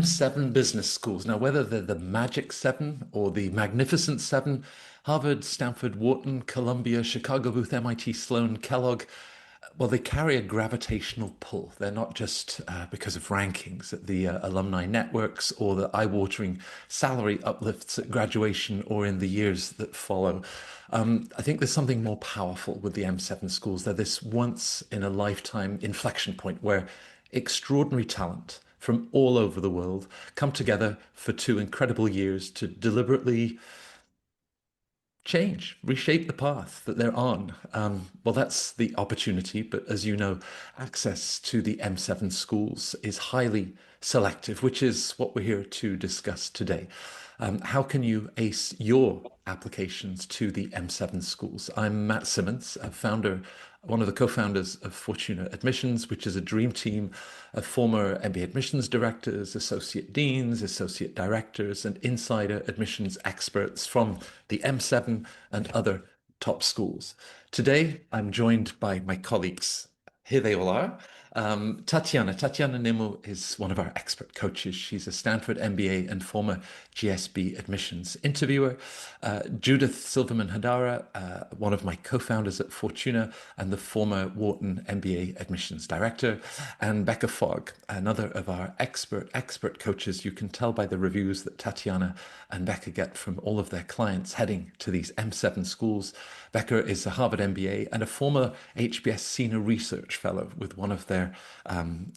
Seven business schools. Now, whether they're the Magic Seven or the Magnificent Seven, Harvard, Stanford, Wharton, Columbia, Chicago Booth, MIT, Sloan, Kellogg, well, they carry a gravitational pull. They're not just because of rankings at the alumni networks or the eye-watering salary uplifts at graduation or in the years that follow. I think there's something more powerful with the M7 schools. They're this once in a lifetime inflection point where extraordinary talent from all over the world come together for 2 incredible years to deliberately change, reshape the path that they're on. Well, that's the opportunity. But as you know, access to the M7 schools is highly selective, which is what we're here to discuss today. How can you ace your applications to the M7 schools? I'm Matt Simmons, a founder, one of the co-founders of Fortuna Admissions, which is a dream team of former MBA admissions directors, associate deans, associate directors, and insider admissions experts from the M7 and other top schools. Today, I'm joined by my colleagues. Here they all are. Tatiana Nimmo is one of our expert coaches. She's a Stanford MBA and former GSB admissions interviewer. Judith Silverman Hadara, one of my co-founders at Fortuna and the former Wharton MBA admissions director. And Becca Fogg, another of our expert coaches. You can tell by the reviews that Tatiana and Becca get from all of their clients heading to these M7 schools. Becca is a Harvard MBA and a former HBS senior research fellow with one of their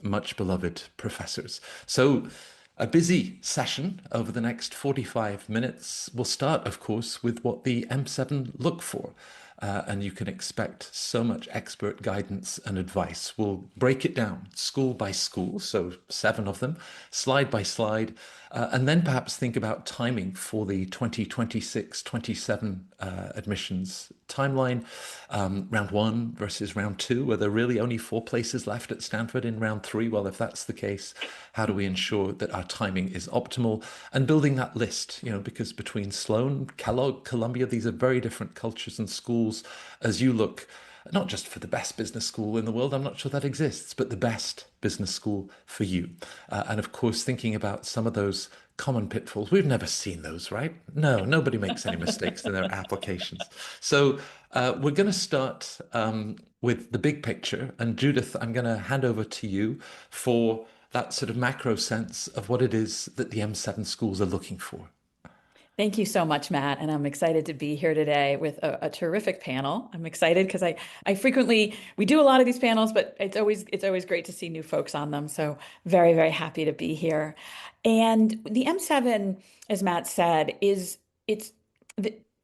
much beloved professors. So a busy session over the next 45 minutes. We'll start, of course, with what the M7 look for. And you can expect so much expert guidance and advice. We'll break it down school by school, so 7 of them, slide by slide, and then perhaps think about timing for the 2026-27 admissions timeline. Round 1 versus round 2. Are there really only 4 places left at Stanford in round 3? Well, if that's the case, how do we ensure that our timing is optimal? And building that list, because between Sloan, Kellogg, Columbia, these are very different cultures and schools. As you look not just for the best business school in the world, I'm not sure that exists, but the best business school for you. And of course, thinking about some of those common pitfalls. We've never seen those, right? No, nobody makes any mistakes in their applications. So we're going to start with the big picture. And Judith, I'm going to hand over to you for that sort of macro sense of what it is that the M7 schools are looking for. Thank you so much, Matt. And I'm excited to be here today with a terrific panel. I'm excited because I frequently, we do a lot of these panels, but it's always great to see new folks on them. So very, very happy to be here. And the M7, as Matt said,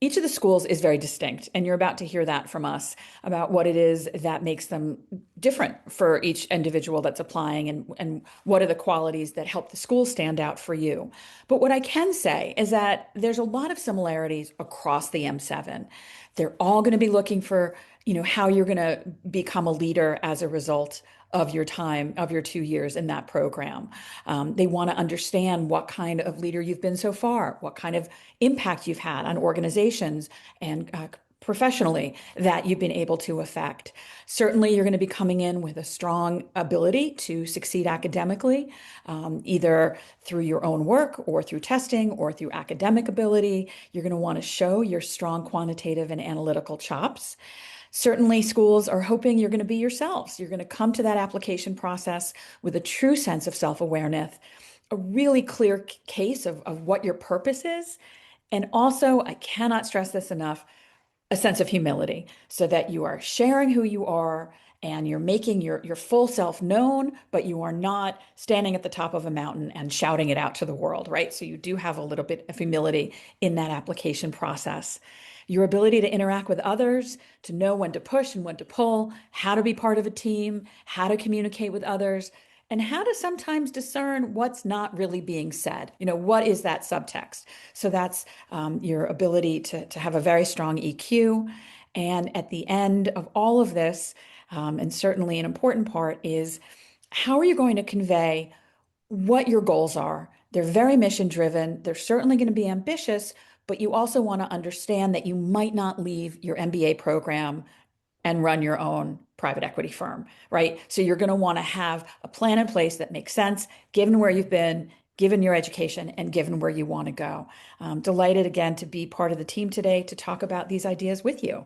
each of the schools is very distinct, and you're about to hear that from us about what it is that makes them different for each individual that's applying and what are the qualities that help the school stand out for you. But what I can say is that there's a lot of similarities across the M7. They're all going to be looking for, how you're going to become a leader as a result of your time, of your 2 years in that program. They want to understand what kind of leader you've been so far, what kind of impact you've had on organizations and professionally that you've been able to affect. Certainly, you're going to be coming in with a strong ability to succeed academically, either through your own work or through testing or through academic ability. You're going to want to show your strong quantitative and analytical chops. Certainly, schools are hoping you're going to be yourselves. You're going to come to that application process with a true sense of self-awareness, a really clear case of what your purpose is. And also, I cannot stress this enough, a sense of humility so that you are sharing who you are and you're making your full self known, but you are not standing at the top of a mountain and shouting it out to the world, right? So you do have a little bit of humility in that application process. Your ability to interact with others, to know when to push and when to pull, how to be part of a team, how to communicate with others, and how to sometimes discern what's not really being said. What is that subtext? So that's your ability to have a very strong EQ. And at the end of all of this, and certainly an important part, is how are you going to convey what your goals are? They're very mission driven. They're certainly going to be ambitious, but you also want to understand that you might not leave your MBA program and run your own private equity firm, right? So you're going to want to have a plan in place that makes sense, given where you've been, given your education and given where you want to go. Delighted again to be part of the team today to talk about these ideas with you.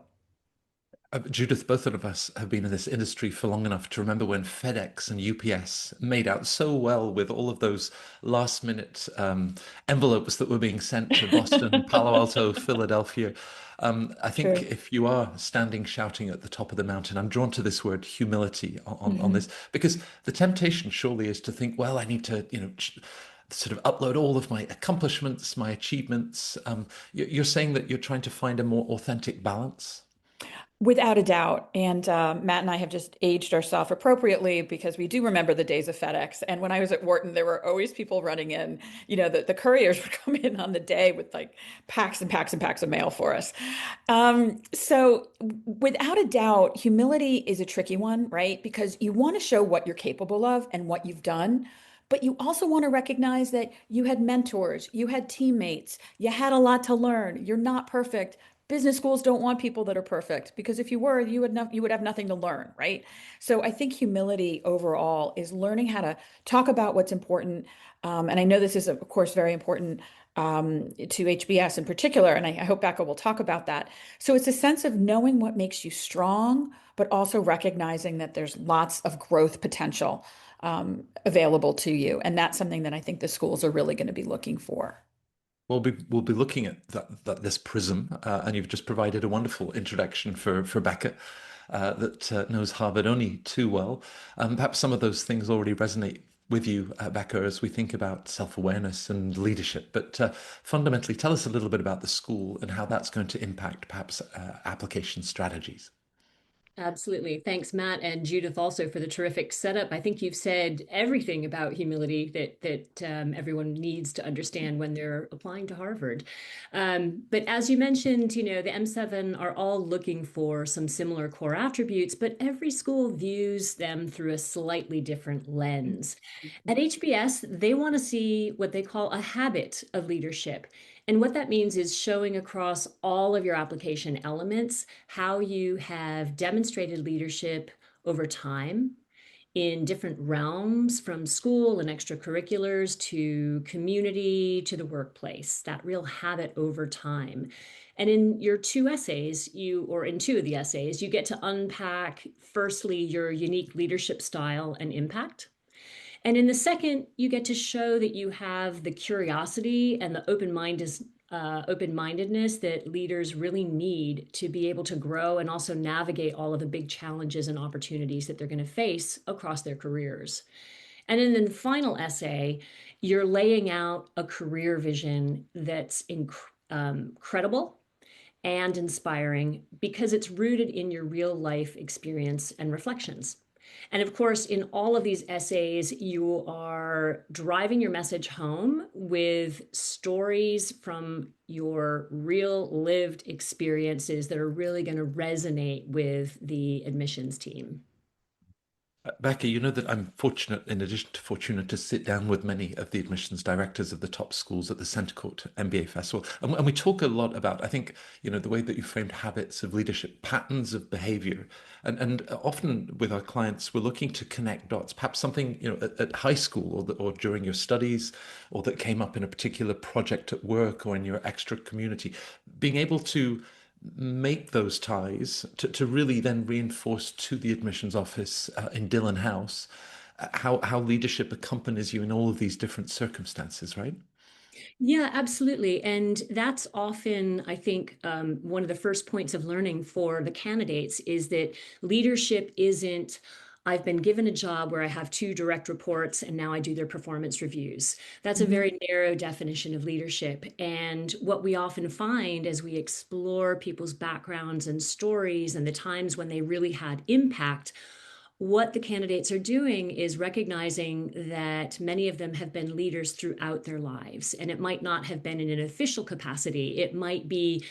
Judith, both of us have been in this industry for long enough to remember when FedEx and UPS made out so well with all of those last minute envelopes that were being sent to Boston, Palo Alto, Philadelphia. I think True. if you are standing shouting at the top of the mountain, I'm drawn to this word humility on Mhm. this, because the temptation surely is to think, well, I need to, sort of upload all of my accomplishments, my achievements. You're saying that you're trying to find a more authentic balance. Without a doubt. And Matt and I have just aged ourselves appropriately because we do remember the days of FedEx. And when I was at Wharton, there were always people running in, the couriers would come in on the day with like packs and packs and packs of mail for us. So without a doubt, humility is a tricky one, right? Because you want to show what you're capable of and what you've done. But you also want to recognize that you had mentors, you had teammates, you had a lot to learn. You're not perfect. Business schools don't want people that are perfect because if you were, you would have nothing to learn, right? So I think humility overall is learning how to talk about what's important. And I know this is, of course, very important to HBS in particular, and I hope Becca will talk about that. So it's a sense of knowing what makes you strong, but also recognizing that there's lots of growth potential available to you. And that's something that I think the schools are really going to be looking for. We'll be looking at this prism, and you've just provided a wonderful introduction for Becca that knows Harvard only too well. Perhaps some of those things already resonate with you, Becca, as we think about self-awareness and leadership. But fundamentally, tell us a little bit about the school and how that's going to impact perhaps application strategies. Absolutely. Thanks, Matt and Judith, also for the terrific setup. I think you've said everything about humility that everyone needs to understand when they're applying to Harvard. But as you mentioned, the M7 are all looking for some similar core attributes, but every school views them through a slightly different lens. At HBS, they want to see what they call a habit of leadership. And what that means is showing across all of your application elements how you have demonstrated leadership over time in different realms, from school and extracurriculars to community to the workplace, that real habit over time. And in your two essays, or in two of the essays, you get to unpack firstly your unique leadership style and impact. And in the second, you get to show that you have the curiosity and the open-mindedness that leaders really need to be able to grow and also navigate all of the big challenges and opportunities that they're going to face across their careers. And in the final essay, you're laying out a career vision that's credible and inspiring because it's rooted in your real life experience and reflections. And of course, in all of these essays, you are driving your message home with stories from your real lived experiences that are really going to resonate with the admissions team. Becky, you know that I'm fortunate, in addition to Fortuna, to sit down with many of the admissions directors of the top schools at the Centre Court MBA Festival. And we talk a lot about, I think, the way that you framed habits of leadership, patterns of behavior. And often with our clients, we're looking to connect dots, perhaps something, at high school or during your studies, or that came up in a particular project at work or in your extra community. Being able to make those ties to really then reinforce to the admissions office in Dillon House how leadership accompanies you in all of these different circumstances, right? Yeah, absolutely. And that's often, I think, one of the first points of learning for the candidates is that leadership isn't, I've been given a job where I have two direct reports and now I do their performance reviews. That's a Mhm. very narrow definition of leadership. And what we often find as we explore people's backgrounds and stories and the times when they really had impact, what the candidates are doing is recognizing that many of them have been leaders throughout their lives. And it might not have been in an official capacity. It might be,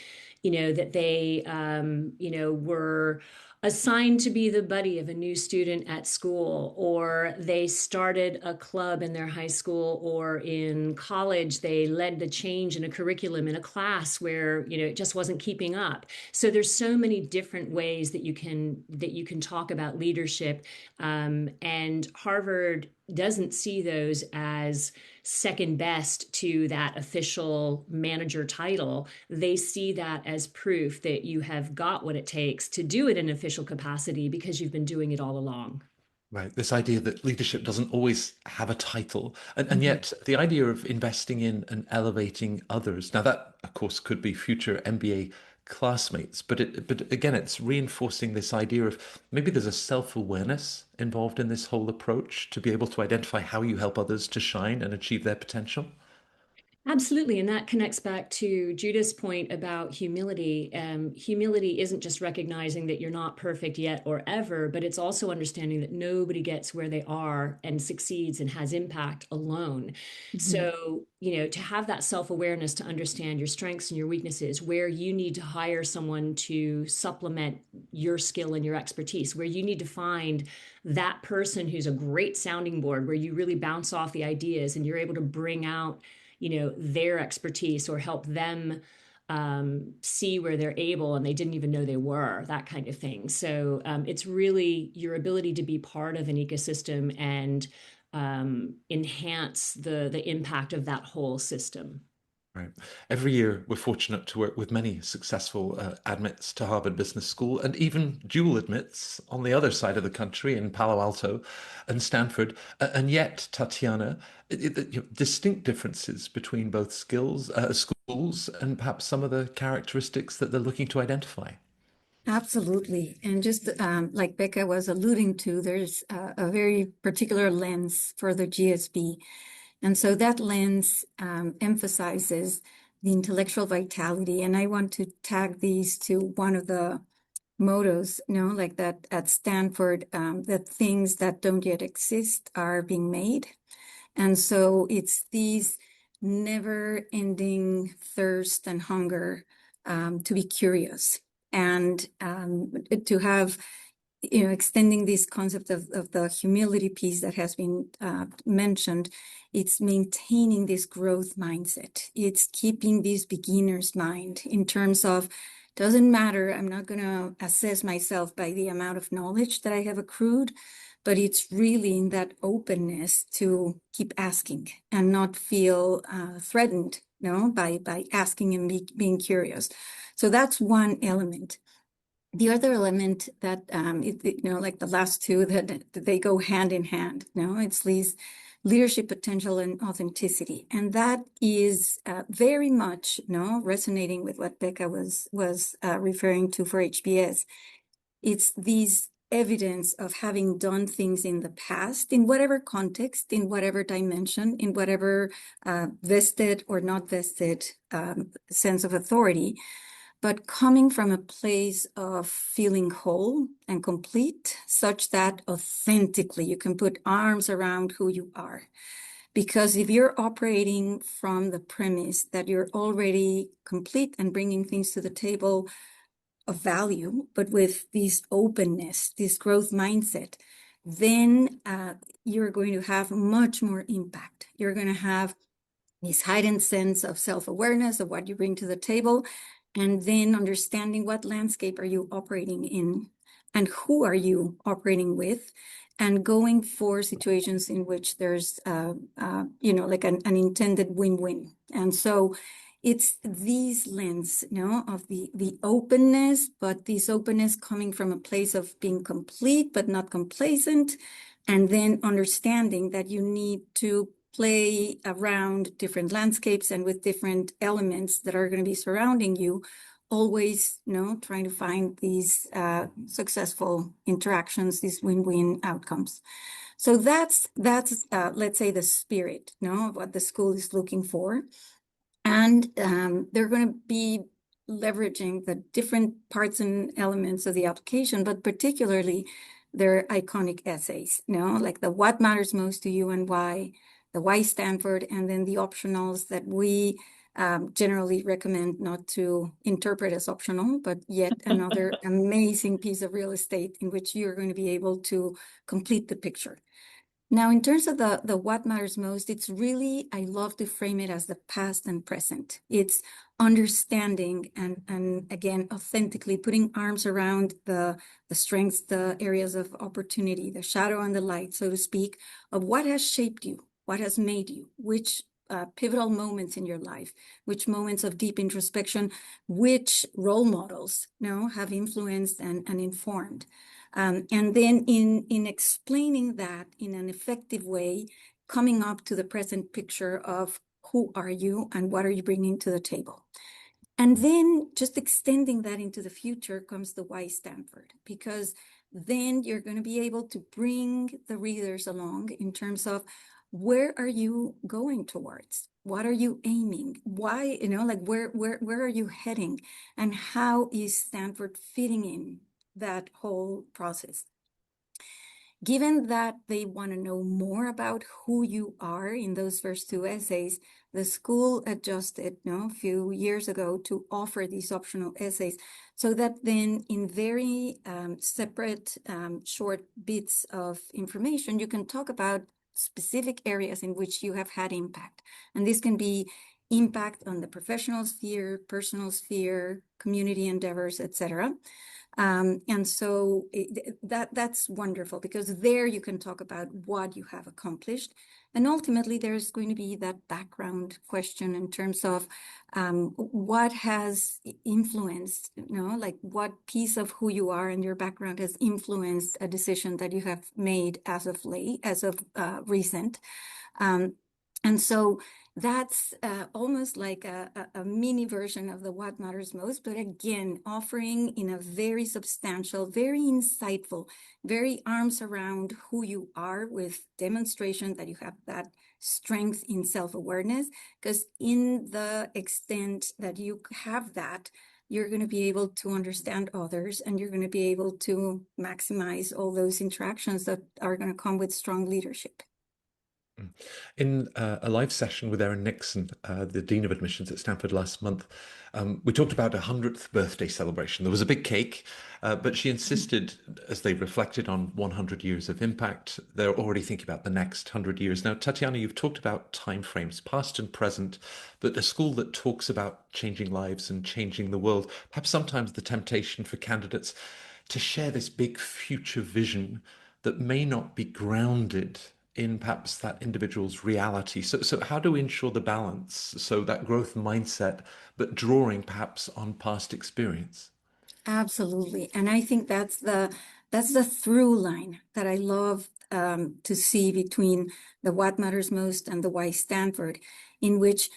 that they, were assigned to be the buddy of a new student at school, or they started a club in their high school or in college. They led the change in a curriculum in a class where, it just wasn't keeping up. So there's so many different ways that you can talk about leadership, and Harvard doesn't see those as second best to that official manager title, they see that as proof that you have got what it takes to do it in an official capacity because you've been doing it all along. Right. This idea that leadership doesn't always have a title. And Mhm. yet the idea of investing in and elevating others. Now that, of course, could be future MBA classmates, but again, it's reinforcing this idea of maybe there's a self-awareness involved in this whole approach to be able to identify how you help others to shine and achieve their potential. Absolutely. And that connects back to Judith's point about humility. Humility isn't just recognizing that you're not perfect yet or ever, but it's also understanding that nobody gets where they are and succeeds and has impact alone. Mhm. So, you know, to have that self-awareness, to understand your strengths and your weaknesses, where you need to hire someone to supplement your skill and your expertise, where you need to find that person who's a great sounding board, where you really bounce off the ideas and you're able to bring out, you know, their expertise or help them see where they're able and they didn't even know they were, that kind of thing. So it's really your ability to be part of an ecosystem and enhance the impact of that whole system. Right. Every year, we're fortunate to work with many successful admits to Harvard Business School and even dual admits on the other side of the country in Palo Alto and Stanford. And yet, Tatiana, distinct differences between both schools and perhaps some of the characteristics that they're looking to identify. Absolutely. And just like Becca was alluding to, there's a very particular lens for the GSB. And so that lens emphasizes the intellectual vitality. And I want to tag these to one of the mottos, you know, like that at Stanford, that things that don't yet exist are being made. And so it's these never-ending thirst and hunger to be curious and to have, you know, extending this concept of the humility piece that has been mentioned. It's maintaining this growth mindset. It's keeping this beginner's mind in terms of, doesn't matter, I'm not going to assess myself by the amount of knowledge that I have accrued, but it's really in that openness to keep asking and not feel threatened, you know, by asking and being curious. So that's one element. The other element that, you know, like the last two, that they go hand in hand, you know, it's these leadership potential and authenticity. And that is very much, you know, resonating with what Becca was referring to for HBS. It's these evidence of having done things in the past, in whatever context, in whatever dimension, in whatever vested or not vested sense of authority, but coming from a place of feeling whole and complete, such that authentically you can put arms around who you are. Because if you're operating from the premise that you're already complete and bringing things to the table of value, but with this openness, this growth mindset, then you're going to have much more impact. You're going to have this heightened sense of self-awareness of what you bring to the table, and then understanding what landscape are you operating in and who are you operating with, and going for situations in which there's, you know, like an intended win-win. And so it's these lens, you know, of the openness, but this openness coming from a place of being complete, but not complacent, and then understanding that you need to play around different landscapes and with different elements that are going to be surrounding you, always, you know, trying to find these successful interactions, these win-win outcomes. So that's let's say the spirit, you know, of what the school is looking for. And they're going to be leveraging the different parts and elements of the application, but particularly their iconic essays, you know, like the what matters most to you and why, the why Stanford, and then the optionals that we generally recommend not to interpret as optional, but yet another amazing piece of real estate in which you're going to be able to complete the picture. Now, in terms of the what matters most, it's really, I love to frame it as the past and present. It's understanding and again, authentically putting arms around the strengths, the areas of opportunity, the shadow and the light, so to speak, of what has shaped you, what has made you, which pivotal moments in your life, which moments of deep introspection, which role models, have influenced and informed. And then in explaining that in an effective way, coming up to the present picture of who are you and what are you bringing to the table. And then just extending that into the future comes the why Stanford, because then you're going to be able to bring the readers along in terms of where are you going towards? What are you aiming? Why, like where are you heading? And how is Stanford fitting in that whole process? Given that they want to know more about who you are in those first two essays, the school adjusted a few years ago to offer these optional essays so that then in very separate short bits of information, you can talk about specific areas in which you have had impact. And this can be impact on the professional sphere, personal sphere, community endeavors, etc. And so that's wonderful, because there you can talk about what you have accomplished. And ultimately, there's going to be that background question in terms of what has influenced, like what piece of who you are and your background has influenced a decision that you have made as of late, as of recent. And so that's almost like a mini version of the What Matters Most, but again, offering in a very substantial, very insightful, very arms around who you are, with demonstration that you have that strength in self-awareness, because in the extent that you have that, you're going to be able to understand others, and you're going to be able to maximize all those interactions that are going to come with strong leadership. In a live session with Erin Nixon, the Dean of Admissions at Stanford last month, we talked about a 100th birthday celebration. There was a big cake, but she insisted, as they reflected on 100 years of impact, they're already thinking about the next 100 years. Now, Tatiana, you've talked about timeframes, past and present, but a school that talks about changing lives and changing the world, perhaps sometimes the temptation for candidates to share this big future vision that may not be grounded in perhaps that individual's reality. So how do we ensure the balance, so that growth mindset, but drawing perhaps on past experience? Absolutely. And I think that's the through line that I love to see between the What Matters Most and the Why Stanford, in which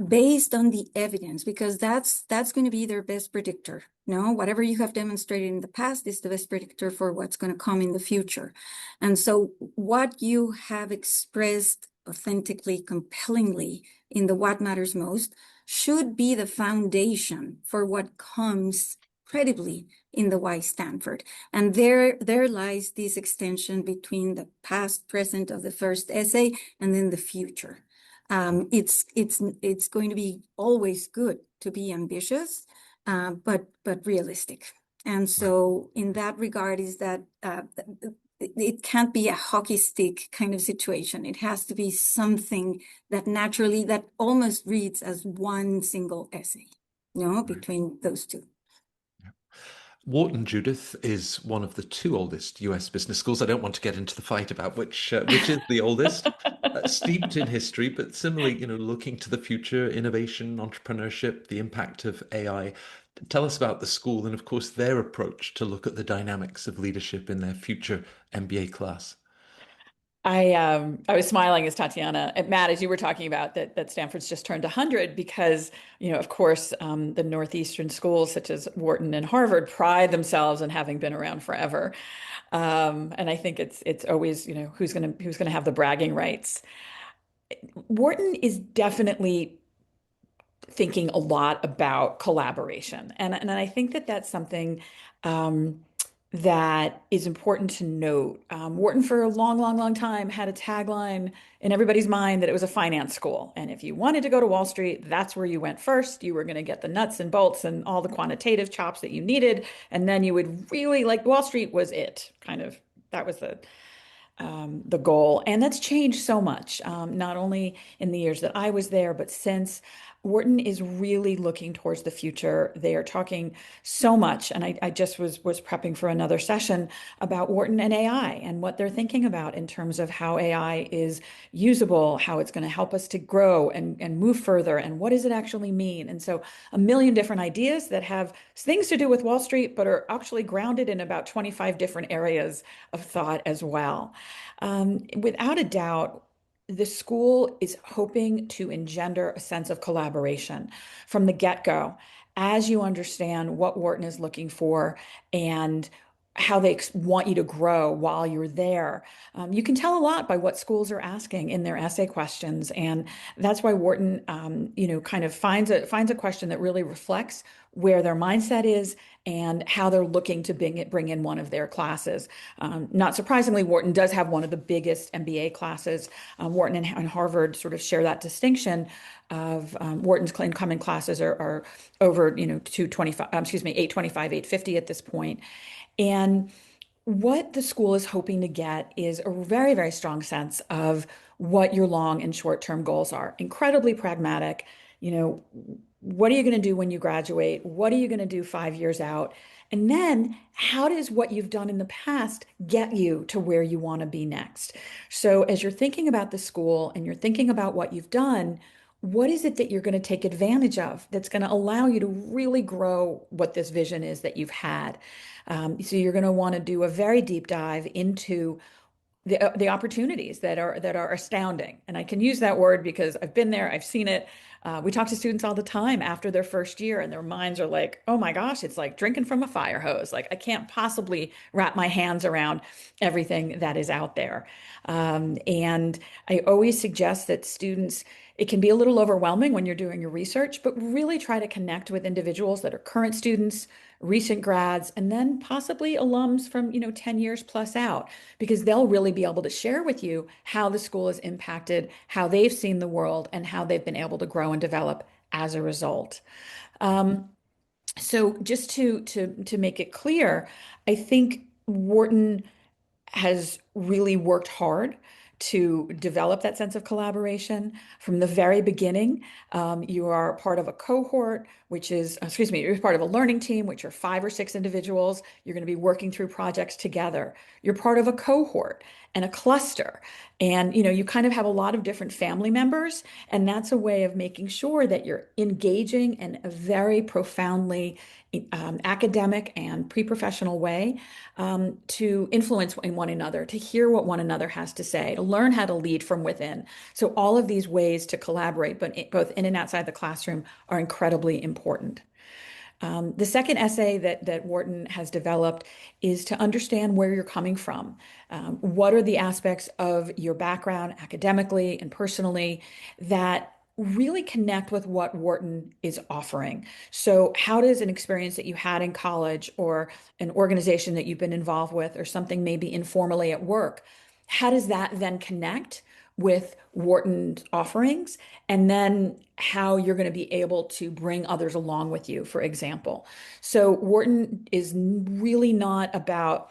based on the evidence, because that's going to be their best predictor. Whatever you have demonstrated in the past is the best predictor for what's going to come in the future. And so what you have expressed authentically, compellingly in the What Matters Most should be the foundation for what comes credibly in the Why Stanford. And there lies this extension between the past, present of the first essay and then the future. It's going to be always good to be ambitious, but realistic. And so in that regard is that it can't be a hockey stick kind of situation. It has to be something that naturally, that almost reads as one single essay, between those two. Wharton, Judith, is one of the two oldest US business schools. I don't want to get into the fight about which is the oldest, steeped in history, but similarly, looking to the future, innovation, entrepreneurship, the impact of AI. Tell us about the school and, of course, their approach to look at the dynamics of leadership in their future MBA class. I was smiling as Tatiana, Matt, as you were talking about that Stanford's just turned 100, because, of course, the Northeastern schools such as Wharton and Harvard pride themselves on having been around forever. And I think it's always, who's gonna have the bragging rights. Wharton is definitely thinking a lot about collaboration. And I think that's something that is important to note. Wharton, for a long, long, long time, had a tagline in everybody's mind that it was a finance school. And if you wanted to go to Wall Street, that's where you went first. You were going to get the nuts and bolts and all the quantitative chops that you needed. And then you would really, like, Wall Street was it, kind of. That was the the goal. And that's changed so much, not only in the years that I was there, but since. Wharton is really looking towards the future. They are talking so much, and I just was prepping for another session about Wharton and AI and what they're thinking about in terms of how AI is usable, how it's going to help us to grow and move further, and what does it actually mean. And so a million different ideas that have things to do with Wall Street, but are actually grounded in about 25 different areas of thought as well. Without a doubt, the school is hoping to engender a sense of collaboration from the get-go as you understand what Wharton is looking for and how they want you to grow while you're there. You can tell a lot by what schools are asking in their essay questions, and that's why Wharton, kind of finds a question that really reflects where their mindset is and how they're looking to bring in one of their classes. Not surprisingly, Wharton does have one of the biggest MBA classes. Wharton and Harvard sort of share that distinction of Wharton's incoming classes are over 225, 825, 850 at this point. And what the school is hoping to get is a very, very strong sense of what your long and short-term goals are. Incredibly pragmatic. What are you going to do when you graduate? What are you going to do 5 years out? And then how does what you've done in the past get you to where you want to be next? So as you're thinking about the school and you're thinking about what you've done, what is it that you're going to take advantage of that's going to allow you to really grow what this vision is that you've had? So you're going to want to do a very deep dive into the opportunities that are astounding. And I can use that word because I've been there, I've seen it. We talk to students all the time after their first year, and their minds are like, oh my gosh, it's like drinking from a fire hose. Like, I can't possibly wrap my hands around everything that is out there. And I always suggest that students, it can be a little overwhelming when you're doing your research, but really try to connect with individuals that are current students, recent grads, and then possibly alums from 10 years plus out, because they'll really be able to share with you how the school has impacted, how they've seen the world, and how they've been able to grow and develop as a result. So just to make it clear, I think Wharton has really worked hard to develop that sense of collaboration from the very beginning. You are part of a cohort, which is, excuse me, you're part of a learning team, which are 5 or 6 individuals. You're going to be working through projects together. You're part of a cohort and a cluster. And, you kind of have a lot of different family members. And that's a way of making sure that you're engaging in a very profoundly academic and pre-professional way to influence one another, to hear what one another has to say, to learn how to lead from within. So all of these ways to collaborate, but both in and outside the classroom, are incredibly important. The second essay that Wharton has developed is to understand where you're coming from. What are the aspects of your background academically and personally that really connect with what Wharton is offering? So how does an experience that you had in college, or an organization that you've been involved with, or something maybe informally at work, how does that then connect with Wharton's offerings, and then how you're going to be able to bring others along with you, for example? So Wharton is really not about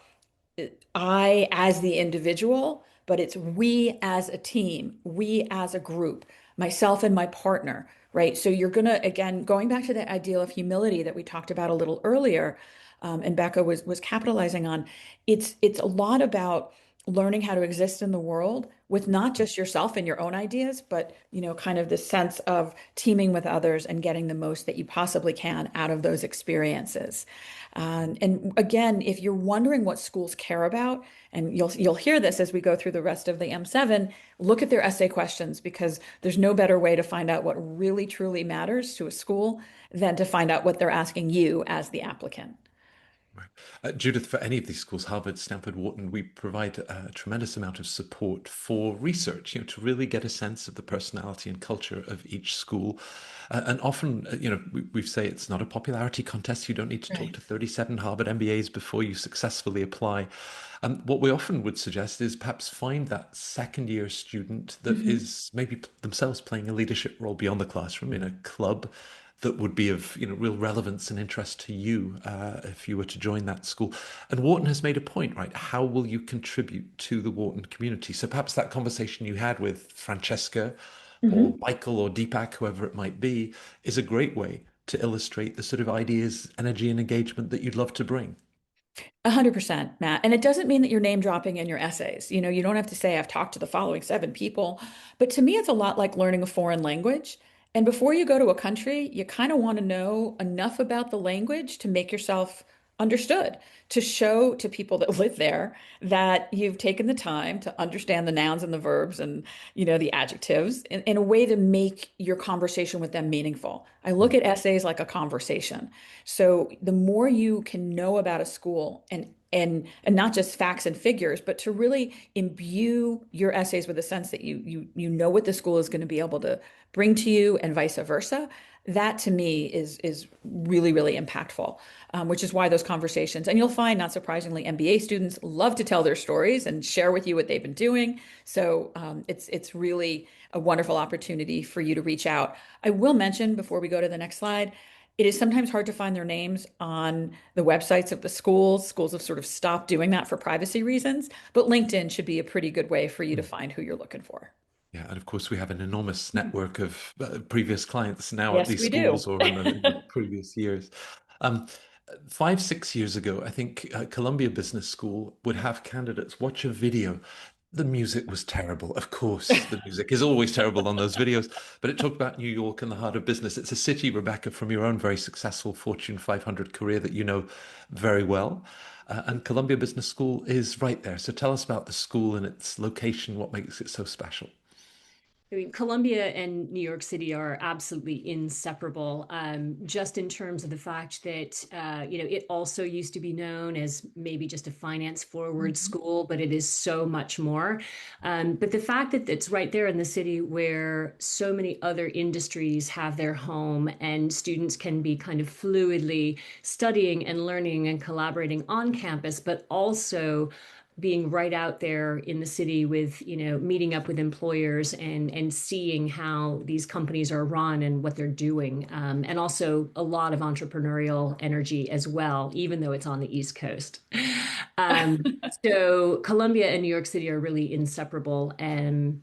I as the individual, but it's we as a team, we as a group, myself and my partner, right? So you're going to, again, going back to the ideal of humility that we talked about a little earlier, and Becca was capitalizing on, it's a lot about learning how to exist in the world with not just yourself and your own ideas, but kind of this sense of teaming with others and getting the most that you possibly can out of those experiences. And again, if you're wondering what schools care about, and you'll hear this as we go through the rest of the M7, look at their essay questions, because there's no better way to find out what really truly matters to a school than to find out what they're asking you as the applicant. Right. Judith, for any of these schools, Harvard, Stanford, Wharton, we provide a tremendous amount of support for research, to really get a sense of the personality and culture of each school. And often, we say it's not a popularity contest. You don't need to talk to 37 Harvard MBAs before you successfully apply. What we often would suggest is perhaps find that second year student that is maybe themselves playing a leadership role beyond the classroom in a club, that would be of real relevance and interest to you if you were to join that school. And Wharton has made a point, right? How will you contribute to the Wharton community? So perhaps that conversation you had with Francesca or Mhm. Michael or Deepak, whoever it might be, is a great way to illustrate the sort of ideas, energy, and engagement that you'd love to bring. 100%, Matt. And it doesn't mean that you're name dropping in your essays. You don't have to say, I've talked to the following 7 people. But to me, it's a lot like learning a foreign language. And before you go to a country, you kind of want to know enough about the language to make yourself understood, to show to people that live there that you've taken the time to understand the nouns and the verbs and, the adjectives in a way to make your conversation with them meaningful. I look at essays like a conversation. So the more you can know about a school and not just facts and figures, but to really imbue your essays with a sense that you know what the school is going to be able to bring to you and vice versa, that to me is really, really impactful. Which is why those conversations, and you'll find, not surprisingly, MBA students love to tell their stories and share with you what they've been doing. So it's really a wonderful opportunity for you to reach out. I will mention before we go to the next slide, it is sometimes hard to find their names on the websites of the schools. Schools have sort of stopped doing that for privacy reasons, but LinkedIn should be a pretty good way for you to find who you're looking for. Yeah, and of course we have an enormous network of previous clients now at Yes, these we do. schools or in the previous years. Um, 5, 6 years ago, I think Columbia Business School would have candidates watch a video. The music was terrible. Of course, the music is always terrible on those videos, but it talked about New York and the heart of business. It's a city, Rebecca, from your own very successful Fortune 500 career that you know very well. And Columbia Business School is right there. So tell us about the school and its location, what makes it so special. I mean, Columbia and New York City are absolutely inseparable, just in terms of the fact that, it also used to be known as maybe just a finance forward Mhm. school, but it is so much more. But the fact that it's right there in the city where so many other industries have their home and students can be kind of fluidly studying and learning and collaborating on campus, but also being right out there in the city with, meeting up with employers and seeing how these companies are run and what they're doing. And also a lot of entrepreneurial energy as well, even though it's on the East Coast. Um, so Columbia and New York City are really inseparable. And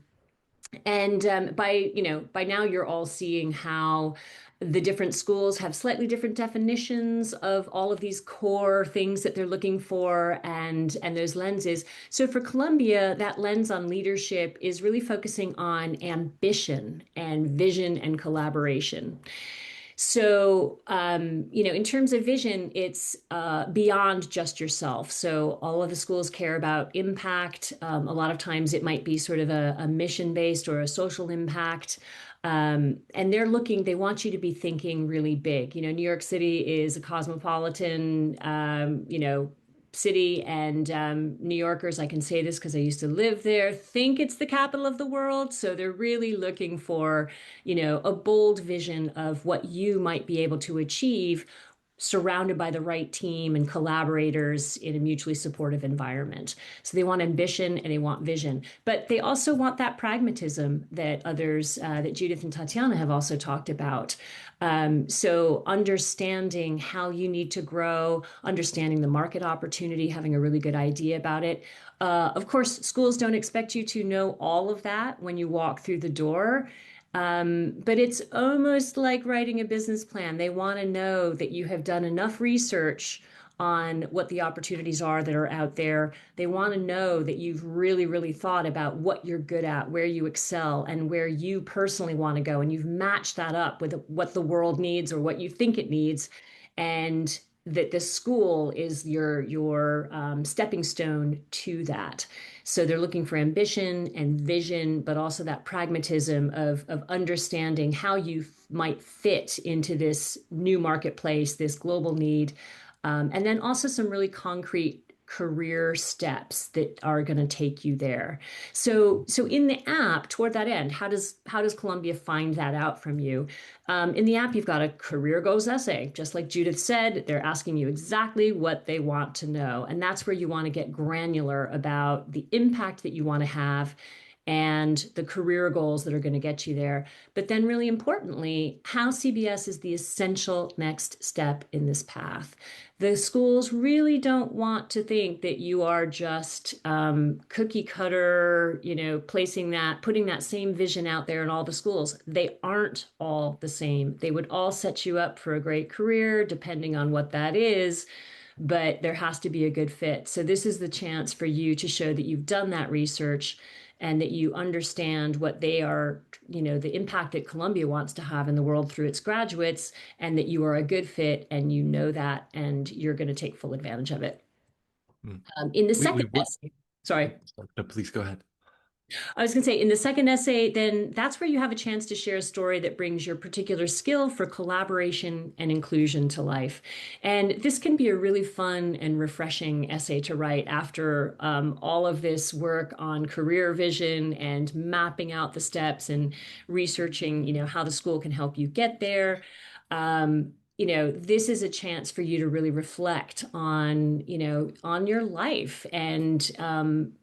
by now you're all seeing how the different schools have slightly different definitions of all of these core things that they're looking for and those lenses. So for Columbia, that lens on leadership is really focusing on ambition and vision and collaboration. So, in terms of vision, it's beyond just yourself. So, all of the schools care about impact. A lot of times it might be sort of a mission based or a social impact. And they want you to be thinking really big. New York City is a cosmopolitan, city, and New Yorkers, I can say this because I used to live there, think it's the capital of the world. So they're really looking for, a bold vision of what you might be able to achieve surrounded by the right team and collaborators in a mutually supportive environment. So they want ambition and they want vision, but they also want that pragmatism that others, that Judith and Tatiana have also talked about. So understanding how you need to grow, understanding the market opportunity, having a really good idea about it. Of course, schools don't expect you to know all of that when you walk through the door. But it's almost like writing a business plan. They want to know that you have done enough research on what the opportunities are that are out there. They want to know that you've really, really thought about what you're good at, where you excel, and where you personally want to go. And you've matched that up with what the world needs or what you think it needs. And that the school is your stepping stone to that. So they're looking for ambition and vision, but also that pragmatism of understanding how you might fit into this new marketplace, this global need, and then also some really concrete career steps that are going to take you there. So in the app, toward that end, how does Columbia find that out from you? In the app, you've got a career goals essay. Just like Judith said, they're asking you exactly what they want to know. And that's where you want to get granular about the impact that you want to have and the career goals that are going to get you there. But then, really importantly, how CBS is the essential next step in this path. The schools really don't want to think that you are just cookie cutter, putting that same vision out there in all the schools. They aren't all the same. They would all set you up for a great career, depending on what that is, but there has to be a good fit. So this is the chance for you to show that you've done that research and that you understand what they are, the impact that Columbia wants to have in the world through its graduates, and that you are a good fit and you know that, and you're going to take full advantage of it. Mm. In the We second work. essay, sorry. No, please go ahead. I was going to say, in the second essay, then that's where you have a chance to share a story that brings your particular skill for collaboration and inclusion to life. And this can be a really fun and refreshing essay to write after all of this work on career vision and mapping out the steps and researching, how the school can help you get there. This is a chance for you to really reflect on your life and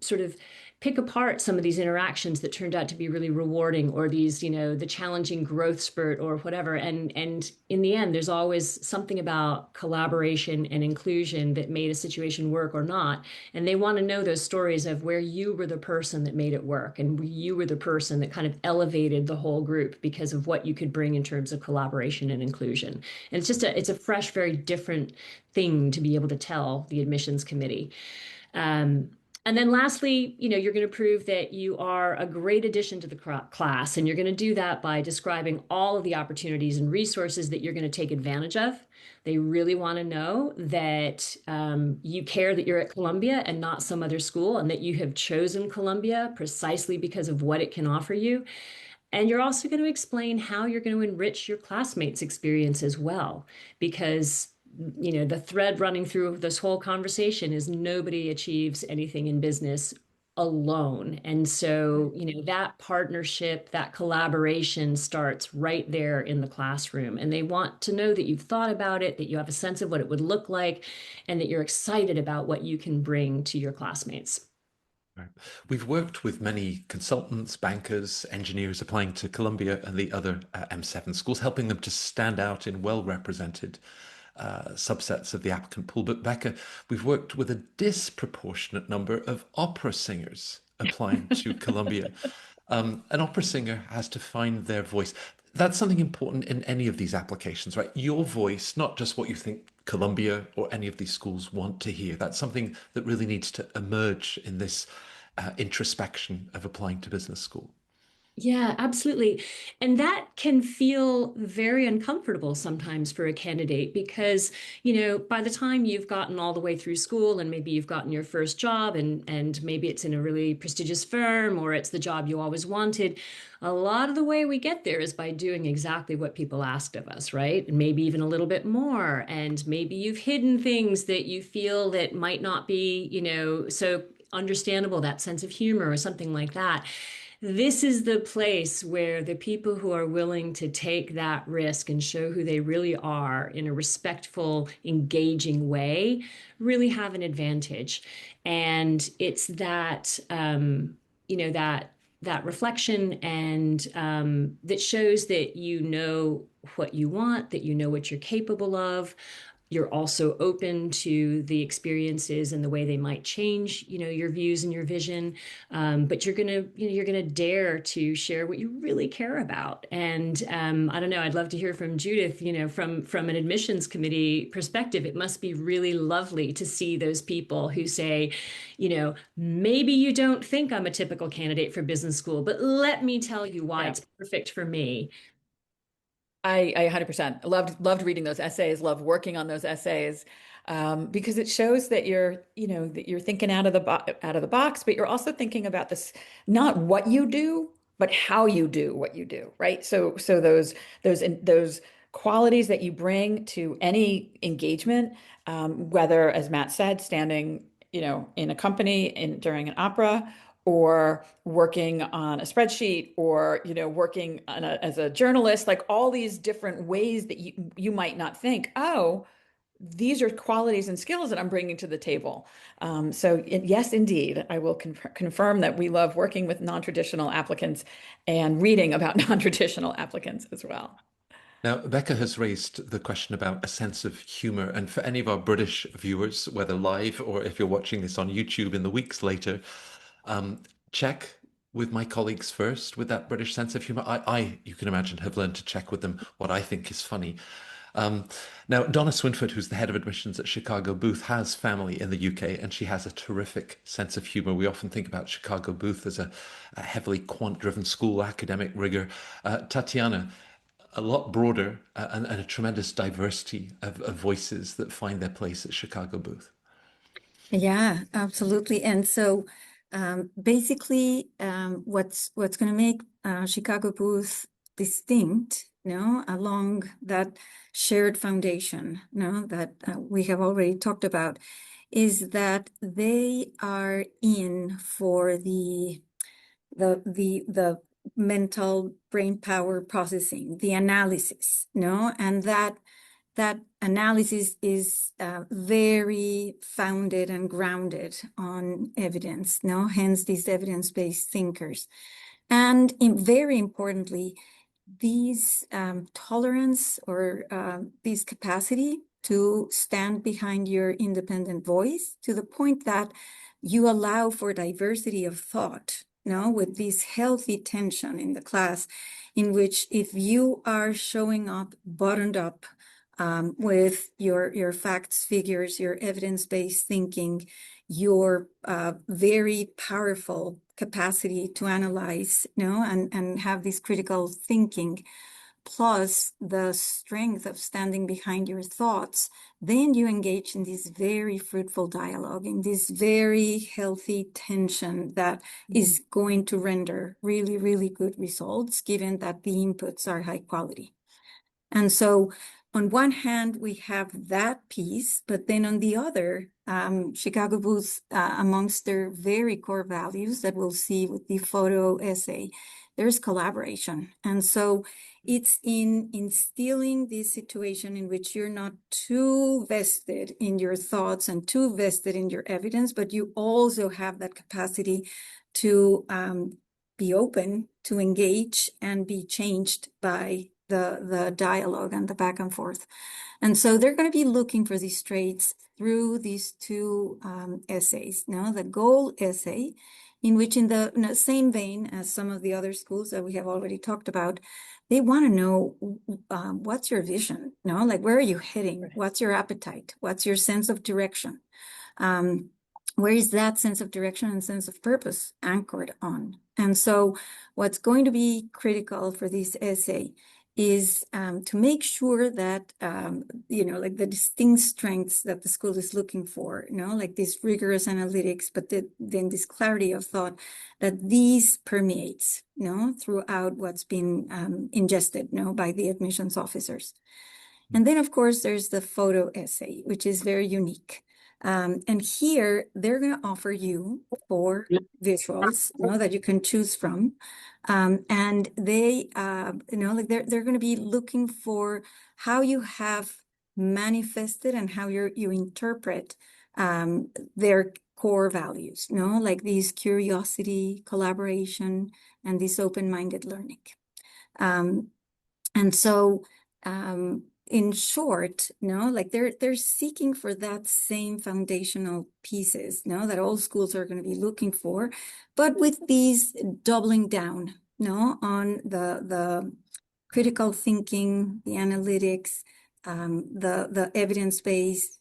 sort of pick apart some of these interactions that turned out to be really rewarding, or these, the challenging growth spurt or whatever. And in the end, there's always something about collaboration and inclusion that made a situation work or not. And they want to know those stories of where you were the person that made it work, and you were the person that kind of elevated the whole group because of what you could bring in terms of collaboration and inclusion. And it's a fresh, very different thing to be able to tell the admissions committee. And then lastly, you're going to prove that you are a great addition to the class. And you're going to do that by describing all of the opportunities and resources that you're going to take advantage of. They really want to know that you care that you're at Columbia and not some other school, and that you have chosen Columbia precisely because of what it can offer you. And you're also going to explain how you're going to enrich your classmates' experience as well, because the thread running through this whole conversation is nobody achieves anything in business alone. And so, that partnership, that collaboration starts right there in the classroom. And they want to know that you've thought about it, that you have a sense of what it would look like, and that you're excited about what you can bring to your classmates. Right. We've worked with many consultants, bankers, engineers applying to Columbia and the other M7 schools, helping them to stand out in well-represented subsets of the applicant pool. But Becca, we've worked with a disproportionate number of opera singers applying to Columbia. An opera singer has to find their voice. That's something important in any of these applications, right? Your voice, not just what you think Columbia or any of these schools want to hear. That's something that really needs to emerge in this introspection of applying to business school. Yeah, absolutely. And that can feel very uncomfortable sometimes for a candidate because, by the time you've gotten all the way through school and maybe you've gotten your first job, and maybe it's in a really prestigious firm or it's the job you always wanted, a lot of the way we get there is by doing exactly what people asked of us, right? And maybe even a little bit more. And maybe you've hidden things that you feel that might not be, so understandable, that sense of humor or something like that. This is the place where the people who are willing to take that risk and show who they really are in a respectful, engaging way really have an advantage. And it's that, that reflection and that shows that you know what you want, that you know what you're capable of. You're also open to the experiences and the way they might change, your views and your vision. But you're gonna dare to share what you really care about. And I don't know, I'd love to hear from Judith. From an admissions committee perspective, it must be really lovely to see those people who say, maybe you don't think I'm a typical candidate for business school, but let me tell you why it's perfect for me. I 100% loved reading those essays, loved working on those essays, because it shows that you're thinking out of the box, but you're also thinking about this, not what you do, but how you do what you do, right? So those qualities that you bring to any engagement, whether, as Matt said, standing, in a company during an opera, or working on a spreadsheet, or working as a journalist, like all these different ways that you might not think, oh, these are qualities and skills that I'm bringing to the table. So yes, indeed, I will confirm that we love working with non-traditional applicants and reading about non-traditional applicants as well. Now, Becca has raised the question about a sense of humor. And for any of our British viewers, whether live or if you're watching this on YouTube in the weeks later, check with my colleagues first with that British sense of humor. You can imagine, have learned to check with them what I think is funny. Now, Donna Swinford, who's the head of admissions at Chicago Booth, has family in the UK, and she has a terrific sense of humor. We often think about Chicago Booth as a heavily quant-driven school, academic rigor. Tatiana, a lot broader and a tremendous diversity of voices that find their place at Chicago Booth. Yeah, absolutely. And so basically what's going to make Chicago Booth distinct, along that shared foundation, that we have already talked about, is that they are in for the mental brain power processing, the analysis, and that analysis is very founded and grounded on evidence, hence these evidence-based thinkers. And very importantly, these tolerance or this capacity to stand behind your independent voice to the point that you allow for diversity of thought, with this healthy tension in the class, in which if you are showing up buttoned up with your facts, figures, your evidence-based thinking, your very powerful capacity to analyze, and have this critical thinking, plus the strength of standing behind your thoughts, then you engage in this very fruitful dialogue, in this very healthy tension that is going to render really, really good results, given that the inputs are high quality. And so on one hand, we have that piece, but then on the other, Chicago Booth, amongst their very core values that we'll see with the photo essay, there's collaboration. And so it's in instilling this situation in which you're not too vested in your thoughts and too vested in your evidence, but you also have that capacity to be open, to engage, and be changed by the dialogue and the back and forth. And so they're going to be looking for these traits through these two essays. The goal essay, in which in the same vein as some of the other schools that we have already talked about, they want to know what's your vision, like where are you heading? Right. What's your appetite? What's your sense of direction? Where is that sense of direction and sense of purpose anchored on? And so what's going to be critical for this essay is to make sure that, like the distinct strengths that the school is looking for, like this rigorous analytics, but then this clarity of thought, that these permeates, throughout what's been ingested, by the admissions officers. And then, of course, there's the photo essay, which is very unique. And here they're going to offer you 4 visuals, that you can choose from. And they, like they're going to be looking for how you have manifested and how you interpret their core values, like these curiosity, collaboration, and this open-minded learning. And so, in short, like they're seeking for that same foundational pieces, that all schools are going to be looking for, but with these doubling down, on the critical thinking, the analytics, the evidence-based,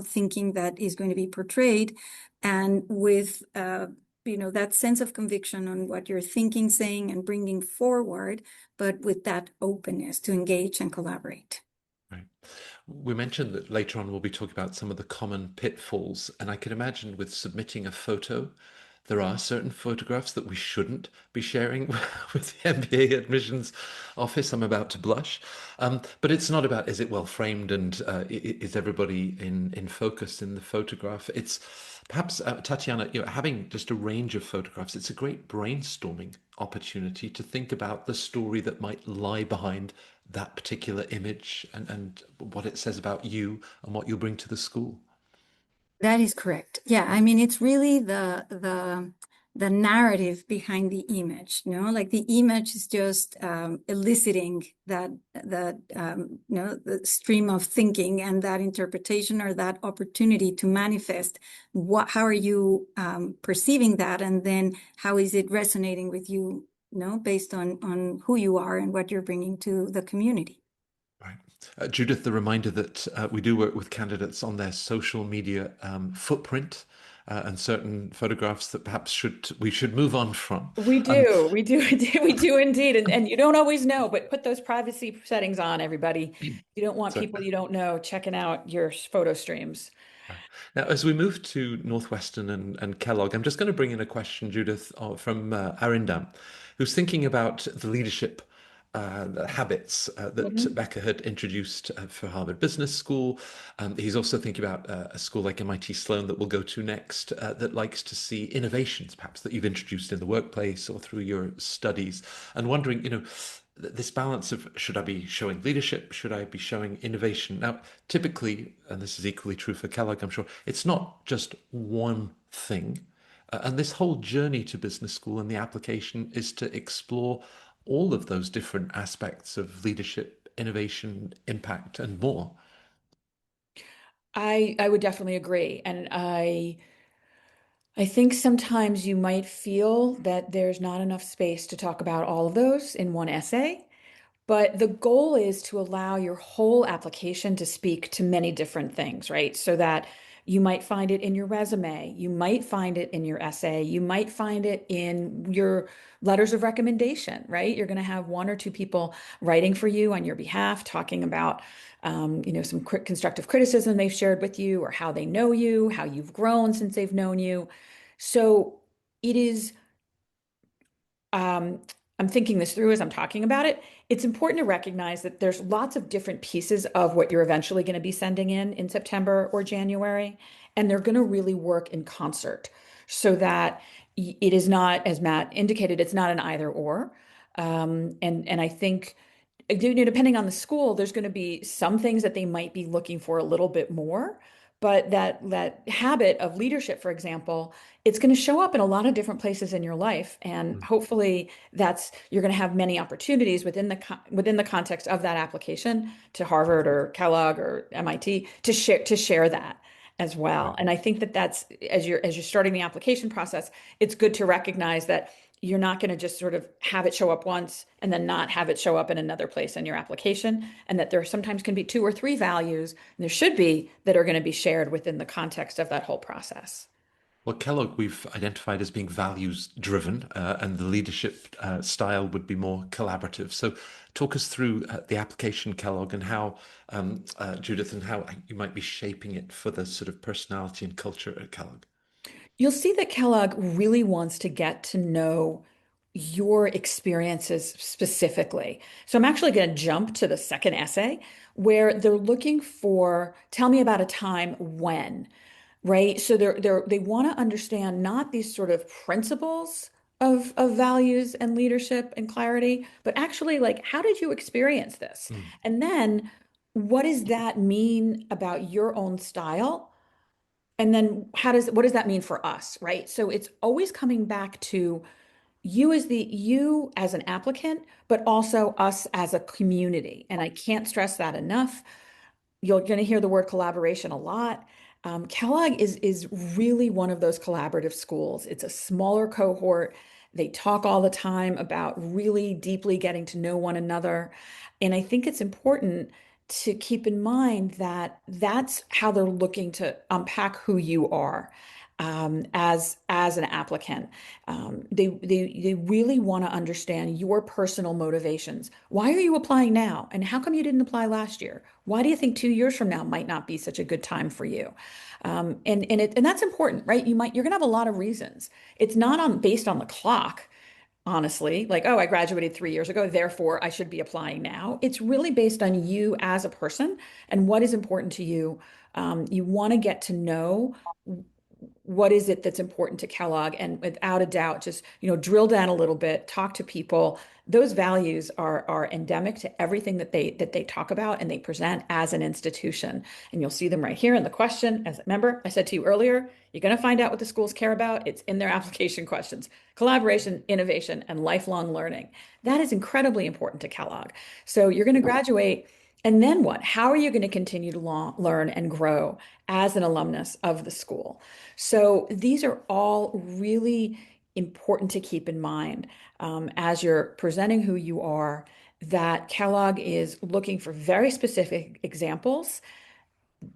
thinking that is going to be portrayed, and with that sense of conviction on what you're thinking, saying, and bringing forward, but with that openness to engage and collaborate. Right. We mentioned that later on we'll be talking about some of the common pitfalls, and I can imagine with submitting a photo, there are certain photographs that we shouldn't be sharing with the MBA admissions office. I'm about to blush. But it's not about, is it well framed and is everybody in focus in the photograph? It's Perhaps, Tatiana, having just a range of photographs, it's a great brainstorming opportunity to think about the story that might lie behind that particular image and what it says about you and what you'll bring to the school. That is correct. Yeah, I mean, it's really the narrative behind the image, you know, like the image is just eliciting the stream of thinking and that interpretation or that opportunity to manifest how are you perceiving that, and then how is it resonating with you, you know, based on who you are and what you're bringing to the community. Right. Judith, the reminder that we do work with candidates on their social media footprint and certain photographs that perhaps we should move on from. We Um, do, we do, we do indeed. And you don't always know, but put those privacy settings on, everybody. You don't want so people you don't know checking out your photo streams. Right. Now, as we move to Northwestern and Kellogg, I'm just going to bring in a question, Judith, from Arindam, who's thinking about the leadership the habits that Mhm. Becca had introduced for Harvard Business School. He's also thinking about a school like MIT Sloan that we'll go to next that likes to see innovations, perhaps that you've introduced in the workplace or through your studies, and wondering, this balance of should I be showing leadership? Should I be showing innovation? Now, typically, and this is equally true for Kellogg, I'm sure, it's not just one thing. And this whole journey to business school and the application is to explore all of those different aspects of leadership, innovation, impact, and more. I would definitely agree. And I think sometimes you might feel that there's not enough space to talk about all of those in one essay. But the goal is to allow your whole application to speak to many different things, right? So that you might find it in your resume, you might find it in your essay, you might find it in your letters of recommendation, right? You're going to have one or two people writing for you on your behalf, talking about, some constructive criticism they've shared with you, or how they know you, how you've grown since they've known you. So it is um, I'm thinking this through as I'm talking about it. It's important to recognize that there's lots of different pieces of what you're eventually going to be sending in September or January, and they're going to really work in concert so that it is not, as Matt indicated, it's not an either or. And I think depending on the school, there's going to be some things that they might be looking for a little bit more. But that habit of leadership, for example, it's going to show up in a lot of different places in your life, and hopefully that's you're going to have many opportunities within the context of that application to Harvard or Kellogg or MIT to share that as well. Right. And I think that that's as you're starting the application process, it's good to recognize that you're not going to just sort of have it show up once and then not have it show up in another place in your application, and that there sometimes can be two or three values, and there should be, that are going to be shared within the context of that whole process. Well, Kellogg, we've identified as being values driven, and the leadership style would be more collaborative. So, talk us through the application, Kellogg, and how, Judith, and how you might be shaping it for the sort of personality and culture at Kellogg. You'll see that Kellogg really wants to get to know your experiences specifically. So I'm actually going to jump to the second essay where they're looking for, tell me about a time when, right? So they want to understand not these sort of principles of values and leadership and clarity, but actually like, how did you experience this? Mm. And then what does that mean about your own style? And then what does that mean for us, right? So it's always coming back to you as an applicant, but also us as a community. And I can't stress that enough. You're going to hear the word collaboration a lot. Kellogg is really one of those collaborative schools. It's a smaller cohort. They talk all the time about really deeply getting to know one another. And I think it's important to keep in mind that that's how they're looking to unpack who you are as an applicant. They really want to understand your personal motivations. Why are you applying now? And how come you didn't apply last year? Why do you think 2 years from now might not be such a good time for you? And that's important, right? You're gonna have a lot of reasons. It's not based on the clock, honestly, like, oh, I graduated 3 years ago, therefore I should be applying now. It's really based on you as a person and what is important to you. You want to get to know what is it that's important to Kellogg, and without a doubt, just drill down a little bit, talk to people. Those values are endemic to everything that they talk about and they present as an institution. And you'll see them right here in the question. As remember, I said to you earlier, you're going to find out what the schools care about. It's in their application questions: collaboration, innovation, and lifelong learning. That is incredibly important to Kellogg. So you're going to graduate. And then what? How are you going to continue to learn and grow as an alumnus of the school? So these are all really important to keep in mind as you're presenting who you are, that Kellogg is looking for very specific examples.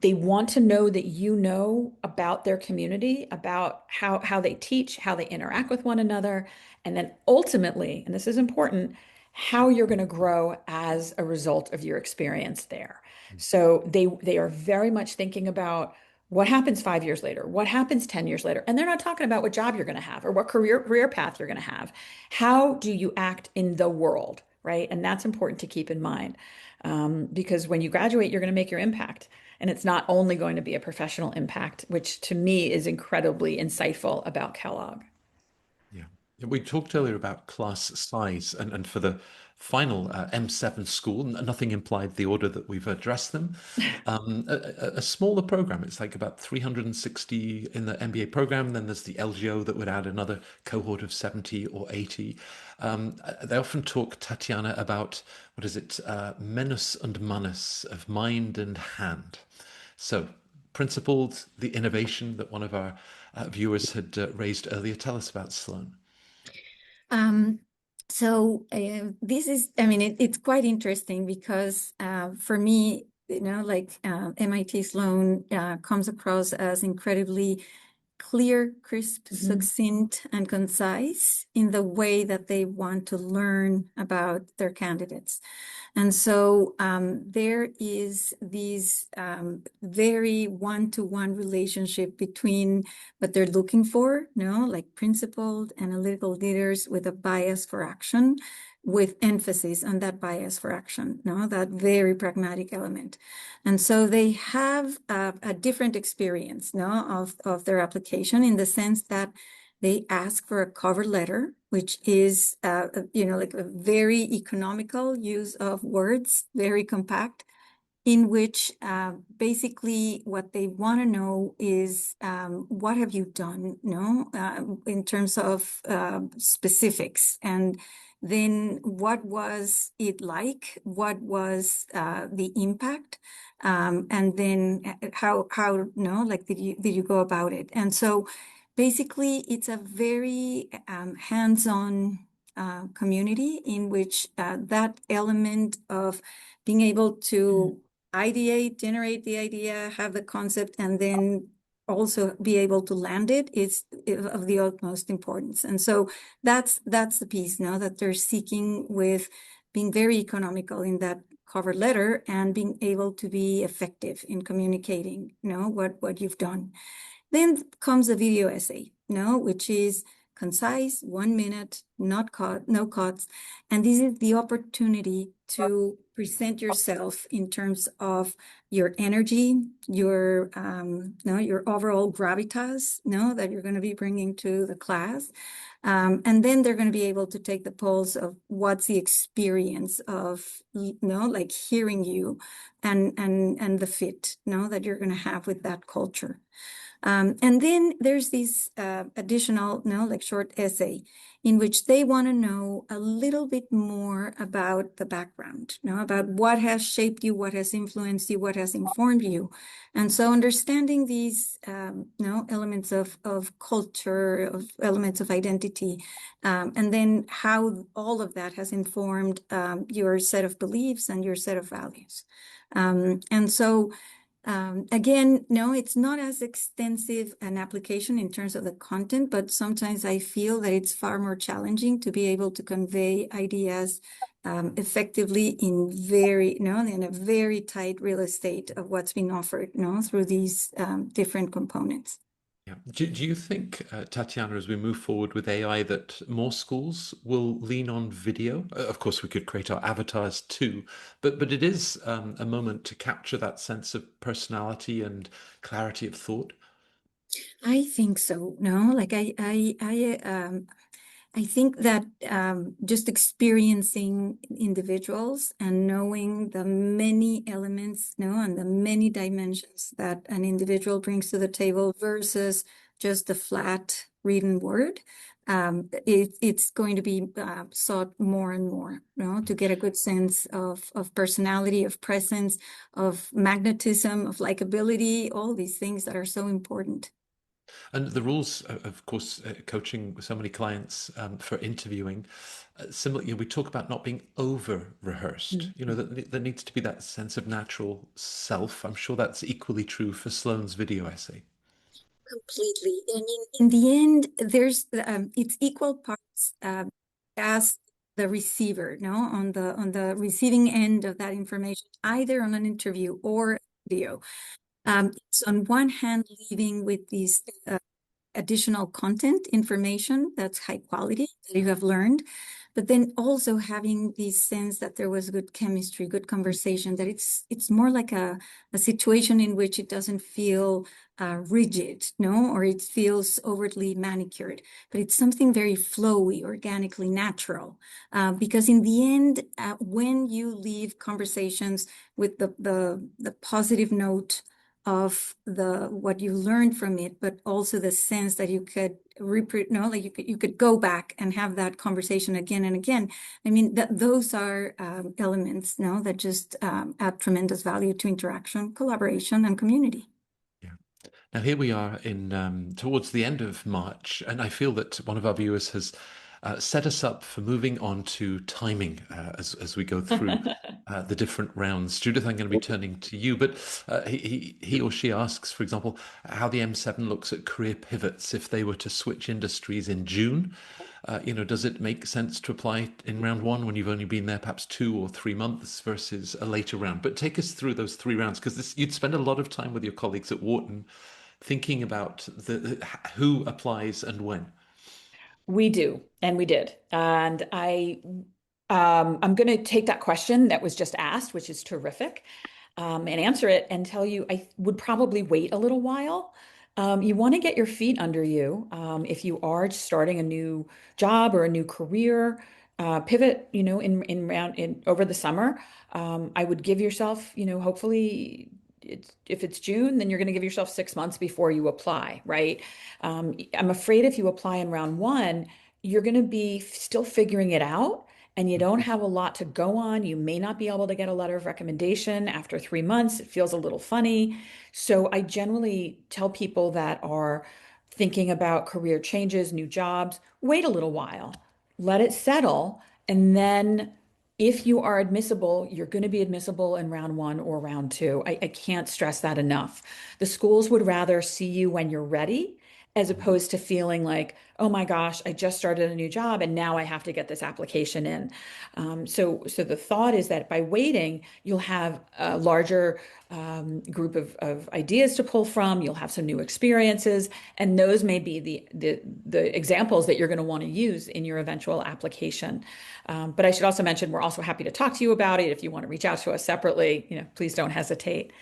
They want to know that you know about their community, about how they teach, how they interact with one another, and then ultimately, and this is important, how you're going to grow as a result of your experience there. So they are very much thinking about what happens 5 years later, what happens 10 years later. And they're not talking about what job you're going to have or what career path you're going to have. How do you act in the world, right? And that's important to keep in mind, because when you graduate, you're going to make your impact. And it's not only going to be a professional impact, which to me is incredibly insightful about Kellogg. Yeah. We talked earlier about class size, and for the final M7 school, nothing implied the order that we've addressed them. A smaller program, it's like about 360 in the MBA program. Then there's the LGO that would add another cohort of 70 or 80. They often talk, Tatiana, about, what is it, menus and manus, of mind and hand. So, principled, the innovation that one of our viewers had raised earlier. Tell us about Sloan. This is, I mean, it's quite interesting because for me, like MIT Sloan comes across as incredibly clear, crisp, succinct, and concise in the way that they want to learn about their candidates. And so there is this very one-to-one relationship between what they're looking for, like principled, analytical leaders with a bias for action, with emphasis on that bias for action, that very pragmatic element. And so they have a different experience of their application, in the sense that they ask for a cover letter, which is, like a very economical use of words, very compact, in which basically what they want to know is what have you done, in terms of specifics, and then what was it like, what was the impact, and then how like did you go about it. And so basically it's a very hands-on community, in which that element of being able to ideate, generate the idea, have the concept, and then also be able to land it is of the utmost importance. And so that's the piece now that they're seeking, with being very economical in that cover letter and being able to be effective in communicating, what you've done. Then comes a video essay, which is concise, 1 minute, no cuts. And this is the opportunity to present yourself in terms of your energy, your overall gravitas, that you're going to be bringing to the class. And then they're going to be able to take the pulse of what's the experience of, like hearing you, and the fit, that you're going to have with that culture. And then there's this additional, like short essay, in which they want to know a little bit more about the background, about what has shaped you, what has influenced you, what has informed you. And so understanding these, elements of culture, of elements of identity, and then how all of that has informed your set of beliefs and your set of values. And so again, no, it's not as extensive an application in terms of the content, but sometimes I feel that it's far more challenging to be able to convey ideas effectively in a very tight real estate of what's being offered, through these different components. Yeah. Do you think, Tatiana, as we move forward with AI, that more schools will lean on video? Of course, we could create our avatars too, but it is a moment to capture that sense of personality and clarity of thought. I think so. No, like I think that just experiencing individuals and knowing the many elements, no, and the many dimensions that an individual brings to the table versus just the flat written word, it's going to be sought more and more, no, to get a good sense of personality, of presence, of magnetism, of likability, all these things that are so important. And the rules, of course, coaching so many clients for interviewing, similar, we talk about not being over rehearsed. That there needs to be that sense of natural self. I'm sure that's equally true for Sloan's video essay. Completely. And in the end, there's it's equal parts as the receiver, no, on the receiving end of that information, either on an interview or video. It's on one hand leaving with these additional content, information that's high quality that you have learned, but then also having the sense that there was good chemistry, good conversation, that it's more like a situation in which it doesn't feel rigid, no, or it feels overtly manicured, but it's something very flowy, organically natural. Because in the end, when you leave conversations with the positive note of the what you learned from it, but also the sense that you could no, like you could go back and have that conversation again and again. I mean, those are elements, no, that just add tremendous value to interaction, collaboration, and community. Yeah. Now here we are in towards the end of March, and I feel that one of our viewers has set us up for moving on to timing as we go through the different rounds. Judith, I'm going to be turning to you, but he or she asks, for example, how the M7 looks at career pivots if they were to switch industries in June. Does it make sense to apply in round one when you've only been there perhaps 2 or 3 months versus a later round? But take us through those 3 rounds, because you'd spend a lot of time with your colleagues at Wharton thinking about who applies and when. We do, and we did. And I'm going to take that question that was just asked, which is terrific, and answer it and tell you I would probably wait a little while. You want to get your feet under you if you are starting a new job or a new career. Pivot, in over the summer. I would give yourself, hopefully if it's June, then you're going to give yourself 6 months before you apply, right? I'm afraid if you apply in round one, you're going to be still figuring it out and you don't have a lot to go on. You may not be able to get a letter of recommendation after 3 months. It feels a little funny. So I generally tell people that are thinking about career changes, new jobs, wait a little while, let it settle, and then if you are admissible, you're going to be admissible in round one or round two. I can't stress that enough. The schools would rather see you when you're ready as opposed to feeling like, oh my gosh, I just started a new job and now I have to get this application in. So the thought is that by waiting, you'll have a larger group of ideas to pull from. You'll have some new experiences, and those may be the examples that you're going to want to use in your eventual application. But I should also mention we're also happy to talk to you about it. If you want to reach out to us separately, please don't hesitate.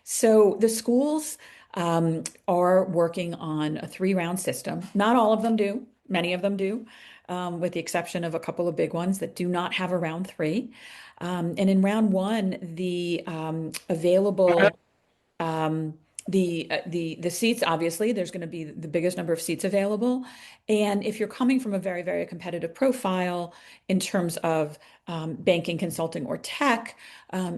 So the schools are working on a 3-round system. Not all of them do. Many of them do, with the exception of a couple of big ones that do not have a round three. And in round one, the available the seats, obviously there's going to be the biggest number of seats available, and if you're coming from a very, very competitive profile in terms of banking, consulting, or tech,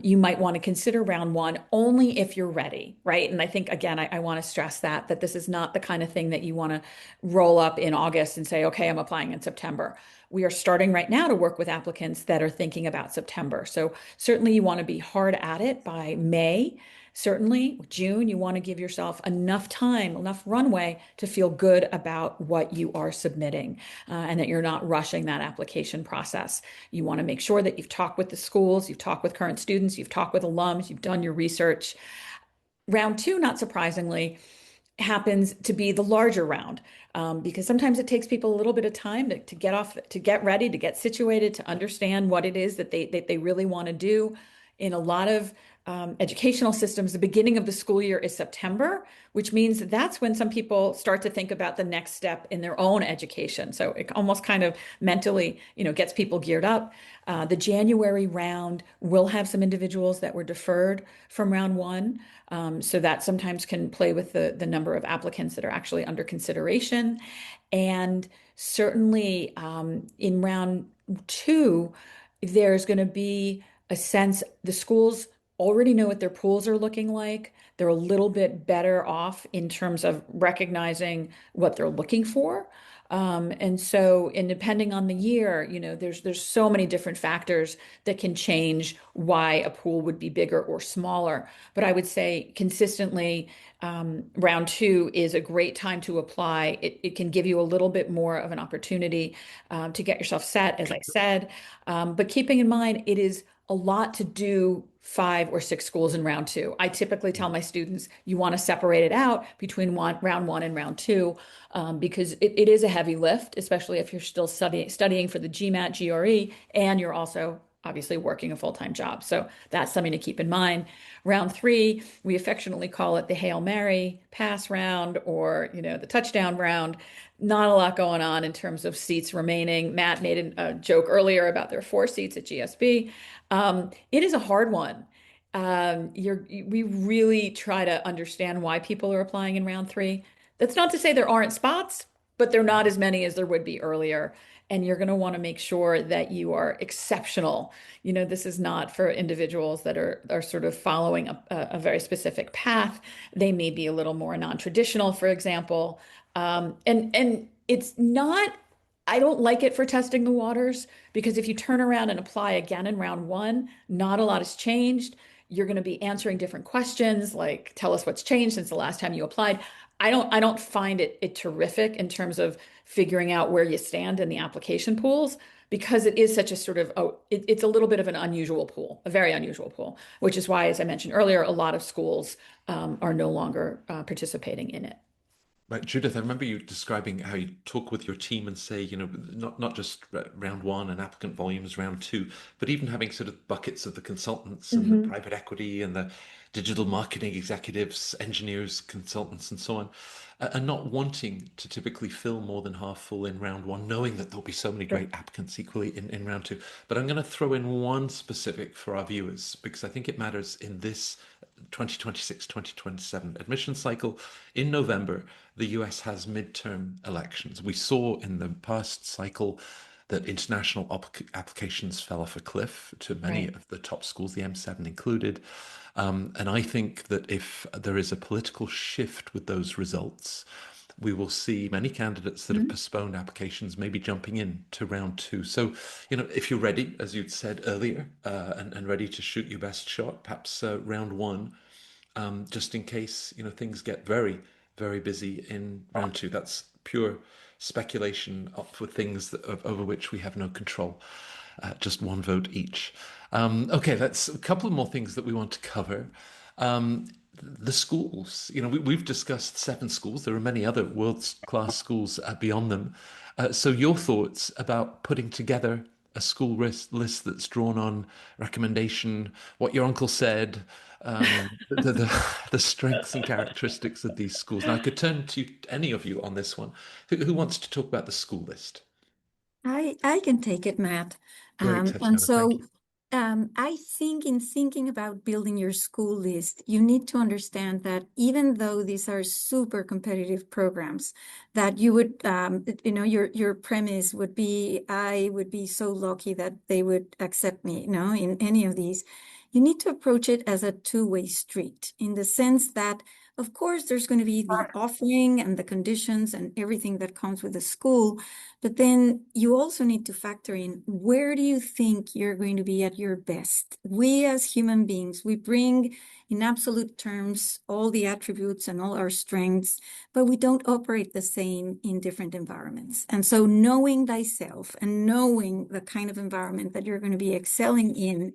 you might want to consider round one only if you're ready, right? And I think, again, I want to stress that this is not the kind of thing that you want to roll up in August and say, okay, I'm applying in September. We are starting right now to work with applicants that are thinking about September. So certainly you want to be hard at it by May. Certainly, June, you want to give yourself enough time, enough runway to feel good about what you are submitting, and that you're not rushing that application process. You want to make sure that you've talked with the schools, you've talked with current students, you've talked with alums, you've done your research. Round two, not surprisingly, happens to be the larger round, because sometimes it takes people a little bit of time to get off, to get ready, to get situated, to understand what it is that they really want to do. In a lot of educational systems, the beginning of the school year is September, which means that's when some people start to think about the next step in their own education. So it almost kind of mentally, gets people geared up. The January round will have some individuals that were deferred from round one. So that sometimes can play with the number of applicants that are actually under consideration. And certainly in round two, there's going to be a sense the schools already know what their pools are looking like. They're a little bit better off in terms of recognizing what they're looking for. And depending on the year, there's so many different factors that can change why a pool would be bigger or smaller. But I would say consistently, round two is a great time to apply. It can give you a little bit more of an opportunity to get yourself set, as I said. But keeping in mind, it is a lot to do 5 or 6 schools in round two. I typically tell my students you want to separate it out between round one and round two because it is a heavy lift, especially if you're still studying for the GMAT, GRE, and you're also obviously working a full-time job. So that's something to keep in mind. Round three, we affectionately call it the Hail Mary pass round or, the touchdown round. Not a lot going on in terms of seats remaining. Matt made a joke earlier about there are 4 seats at GSB. It is a hard one. We really try to understand why people are applying in round three. That's not to say there aren't spots, but they're not as many as there would be earlier. And you're going to want to make sure that you are exceptional. This is not for individuals that are sort of following a very specific path. They may be a little more non-traditional, for example. And it's not, I don't like it for testing the waters because if you turn around and apply again in round one, not a lot has changed. You're going to be answering different questions like, tell us what's changed since the last time you applied. I don't find it terrific in terms of figuring out where you stand in the application pools because it is such a sort of, it's a little bit of an unusual pool, a very unusual pool, which is why, as I mentioned earlier, a lot of schools are no longer participating in it. Right, Judith, I remember you describing how you talk with your team and say, not just round one and applicant volumes round two, but even having sort of buckets of the consultants and the Mhm. private equity and the digital marketing executives, engineers, consultants, and so on, and not wanting to typically fill more than half full in round one, knowing that there'll be so many Sure. great applicants equally in round two. But I'm going to throw in one specific for our viewers because I think it matters in this 2026-2027 admission cycle. In November, the US has midterm elections. We saw in the past cycle that international applications fell off a cliff to many Right. of the top schools, the M7 included. And I think that if there is a political shift with those results, we will see many candidates that have Mhm. postponed applications maybe jumping in to round two. So, if you're ready, as you'd said earlier, and ready to shoot your best shot, perhaps round one, just in case, things get very, very busy in round two. That's pure speculation for things over which we have no control. Just one vote each. Okay, that's a couple of more things that we want to cover. Um, the schools, we've discussed 7 schools. There are many other world-class schools beyond them. So your thoughts about putting together a school list that's drawn on recommendation, what your uncle said, the strengths and characteristics of these schools. Now, I could turn to any of you on this one. Who wants to talk about the school list? I can take it, Matt. Great, And Tatiana. Thank so you. I think in thinking about building your school list, you need to understand that even though these are super competitive programs, that you would, your premise would be, I would be so lucky that they would accept me, in any of these. You need to approach it as a two-way street in the sense that, of course, there's going to be the offering and the conditions and everything that comes with the school. But then you also need to factor in where do you think you're going to be at your best? We as human beings, we bring in absolute terms all the attributes and all our strengths, but we don't operate the same in different environments. And so knowing thyself and knowing the kind of environment that you're going to be excelling in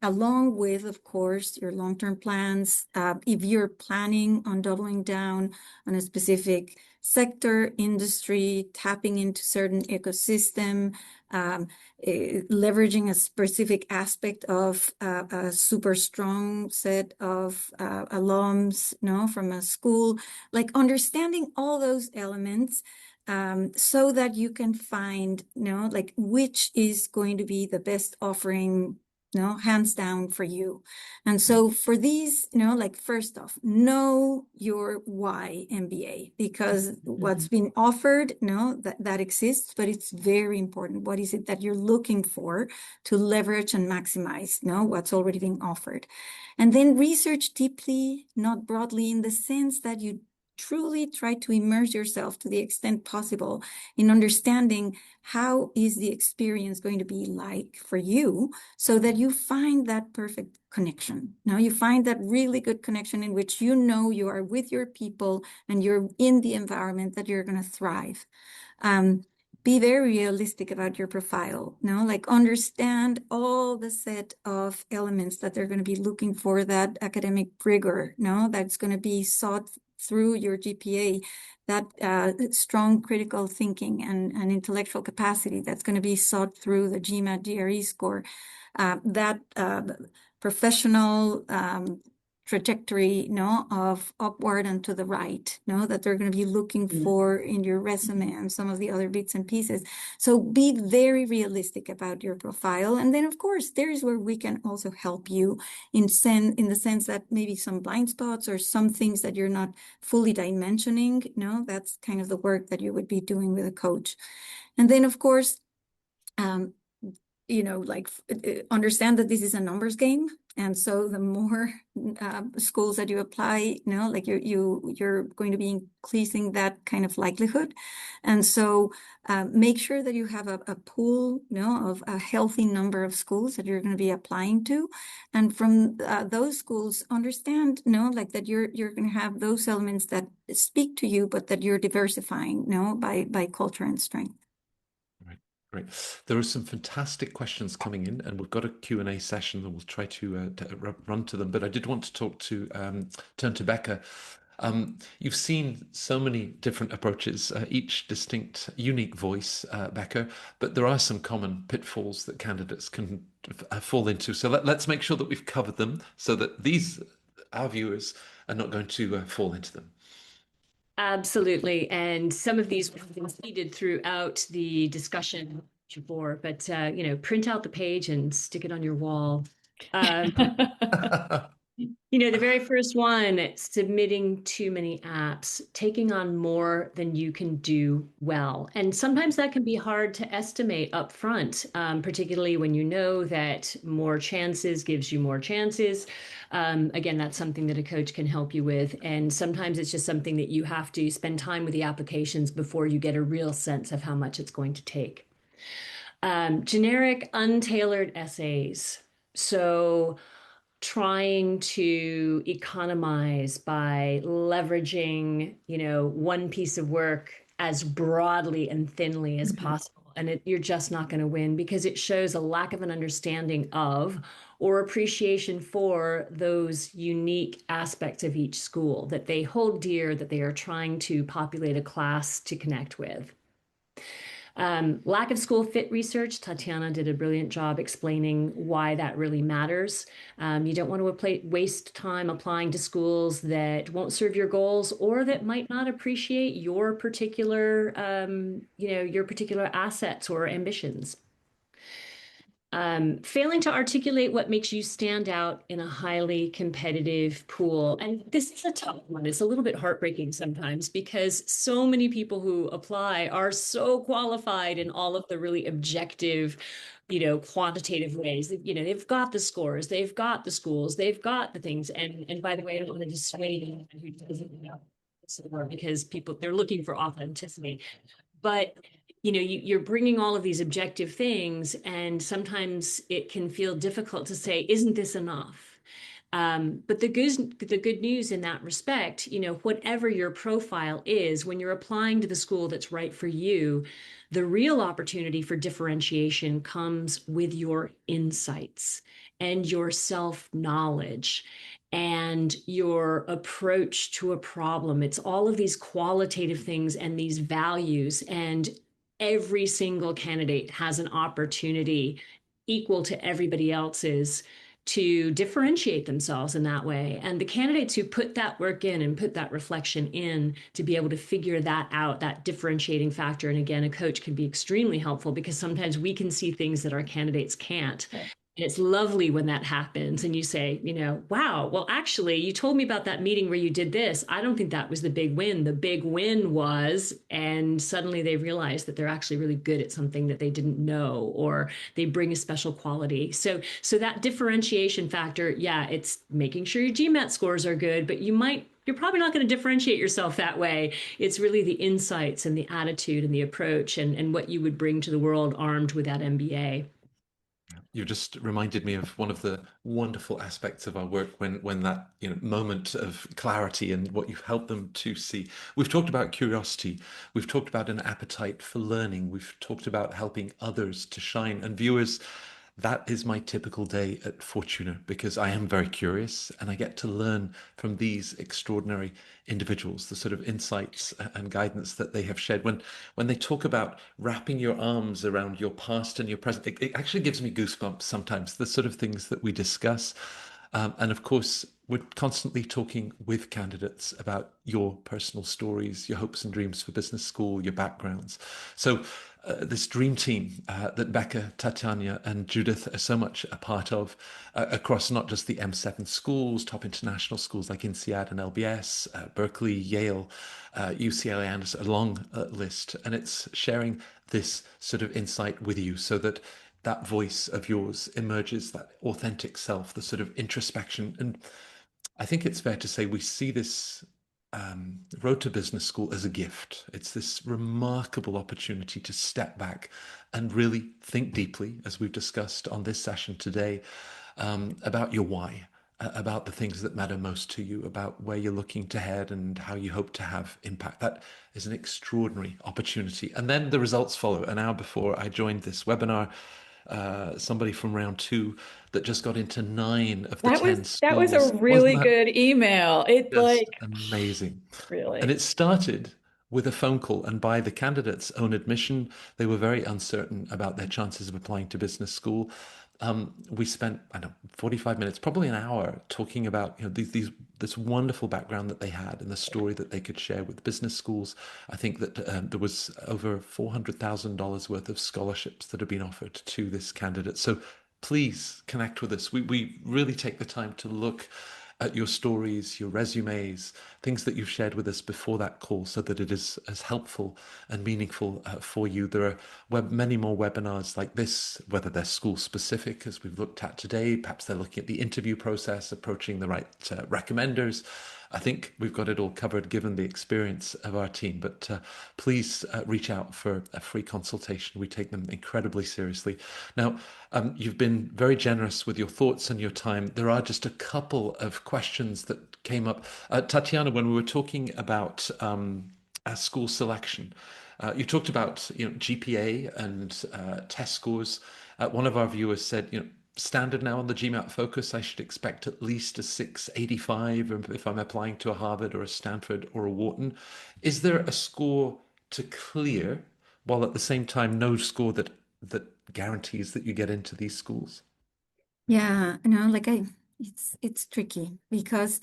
along with, of course, your long-term plans. If you're planning on doubling down on a specific sector, industry, tapping into certain ecosystem, leveraging a specific aspect of a super strong set of alums, from a school, like understanding all those elements, so that you can find, like which is going to be the best offering, hands down for you. And so for these, like first off, know your why MBA, because what's been offered, that exists, but it's very important. What is it that you're looking for to leverage and maximize, what's already being offered? And then research deeply, not broadly, in the sense that you truly try to immerse yourself to the extent possible in understanding how is the experience going to be like for you, so that you find that perfect connection. Now you find that really good connection in which you are with your people and you're in the environment that you're going to thrive. Be very realistic about your profile, like understand all the set of elements that they're going to be looking for, that academic rigor, that's going to be sought through your GPA, that strong critical thinking and intellectual capacity that's going to be sought through the GMAT GRE score, that professional trajectory, of upward and to the right, that they're going to be looking for in your resume and some of the other bits and pieces. So be very realistic about your profile. And then, of course, there is where we can also help you in the sense that maybe some blind spots or some things that you're not fully dimensioning, that's kind of the work that you would be doing with a coach. And then, of course, understand that this is a numbers game. And so the more schools that you apply, like you're going to be increasing that kind of likelihood. And so make sure that you have a pool, of a healthy number of schools that you're going to be applying to. And from those schools, understand, like that you're going to have those elements that speak to you, but that you're diversifying, by culture and strength. Great. There are some fantastic questions coming in, and we've got a Q&A session, and we'll try to run to them. But I did want to turn to Becca. You've seen so many different approaches, each distinct, unique voice, Becca, but there are some common pitfalls that candidates can fall into. So let's make sure that we've covered them so that our viewers are not going to fall into them. Absolutely. And some of these have been seeded throughout the discussion before, but, print out the page and stick it on your wall. The very first one, submitting too many apps, taking on more than you can do well. And sometimes that can be hard to estimate up front, particularly when you know that more chances gives you more chances. Again, that's something that a coach can help you with. And sometimes it's just something that you have to spend time with the applications before you get a real sense of how much it's going to take. Generic, untailored essays. So trying to economize by leveraging, one piece of work as broadly and thinly as possible. And you're just not going to win, because it shows a lack of an understanding of or appreciation for those unique aspects of each school that they hold dear, that they are trying to populate a class to connect with. Lack of school fit research. Tatiana did a brilliant job explaining why that really matters. You don't want to waste time applying to schools that won't serve your goals or that might not appreciate your particular, your particular assets or ambitions. Failing to articulate what makes you stand out in a highly competitive pool. And this is a tough one. It's a little bit heartbreaking sometimes, because so many people who apply are so qualified in all of the really objective, quantitative ways. They've got the scores, they've got the schools, they've got the things. And by the way, I don't want to dissuade anyone who doesn't know this, because they're looking for authenticity. But you're bringing all of these objective things, and sometimes it can feel difficult to say, isn't this enough? But the good news in that respect, whatever your profile is, when you're applying to the school that's right for you, the real opportunity for differentiation comes with your insights. and your self-knowledge and your approach to a problem. It's all of these qualitative things and these values. And every single candidate has an opportunity equal to everybody else's to differentiate themselves in that way. And the candidates who put that work in and put that reflection in to be able to figure that out, that differentiating factor. And again, a coach can be extremely helpful because sometimes we can see things that our candidates can't. Right. And it's lovely when that happens and you say, wow, well, actually, you told me about that meeting where you did this. I don't think that was the big win. The big win was, and suddenly they realize that they're actually really good at something that they didn't know, or they bring a special quality. So that differentiation factor, yeah, it's making sure your GMAT scores are good, but you're probably not going to differentiate yourself that way. It's really the insights and the attitude and the approach and what you would bring to the world armed with that MBA. You just reminded me of one of the wonderful aspects of our work when that moment of clarity and what you've helped them to see. We've talked about curiosity, we've talked about an appetite for learning, we've talked about helping others to shine. And viewers, that is my typical day at Fortuna because I am very curious and I get to learn from these extraordinary individuals, the sort of insights and guidance that they have shared. When they talk about wrapping your arms around your past and your present, it actually gives me goosebumps sometimes, the sort of things that we discuss. And of course, we're constantly talking with candidates about your personal stories, your hopes and dreams for business school, your backgrounds. So this dream team that Becca, Tatiana, and Judith are so much a part of across not just the M7 schools, top international schools like INSEAD and LBS, Berkeley, Yale, UCLA, and a long list. And it's sharing this sort of insight with you so that that voice of yours emerges, that authentic self, the sort of introspection. And I think it's fair to say we see this road to business school as a gift. It's this remarkable opportunity to step back and really think deeply, as we've discussed on this session today, about your why, about the things that matter most to you, about where you're looking to head and how you hope to have impact. That is an extraordinary opportunity. And then the results follow. An hour before I joined this webinar, somebody from round 2 that just got into 9 of the 10 That was a schools. Wasn't really that good email. It just like amazing? And really. it started with a phone call, and by the candidate's own admission, they were very uncertain about their chances of applying to business school. We spent, I don't know, 45 minutes, probably an hour, talking about this wonderful background that they had and the story that they could share with business schools. I think that there was over $400,000 worth of scholarships that have been offered to this candidate. So please connect with us. We really take the time to look at your stories, your resumes, things that you've shared with us before that call so that it is as helpful and meaningful for you. There are many more webinars like this, whether they're school specific, as we've looked at today, perhaps they're looking at the interview process, approaching the right recommenders. I think we've got it all covered given the experience of our team, but please reach out for a free consultation. We take them incredibly seriously. Now, you've been very generous with your thoughts and your time. There are just a couple of questions that came up. Tatiana, when we were talking about school selection, you talked about GPA and test scores. One of our viewers said, standard now on the GMAT Focus, I should expect at least a 685 if I'm applying to a Harvard or a Stanford or a Wharton. Is there a score to clear, while at the same time no score that guarantees that you get into these schools? Yeah, it's tricky because,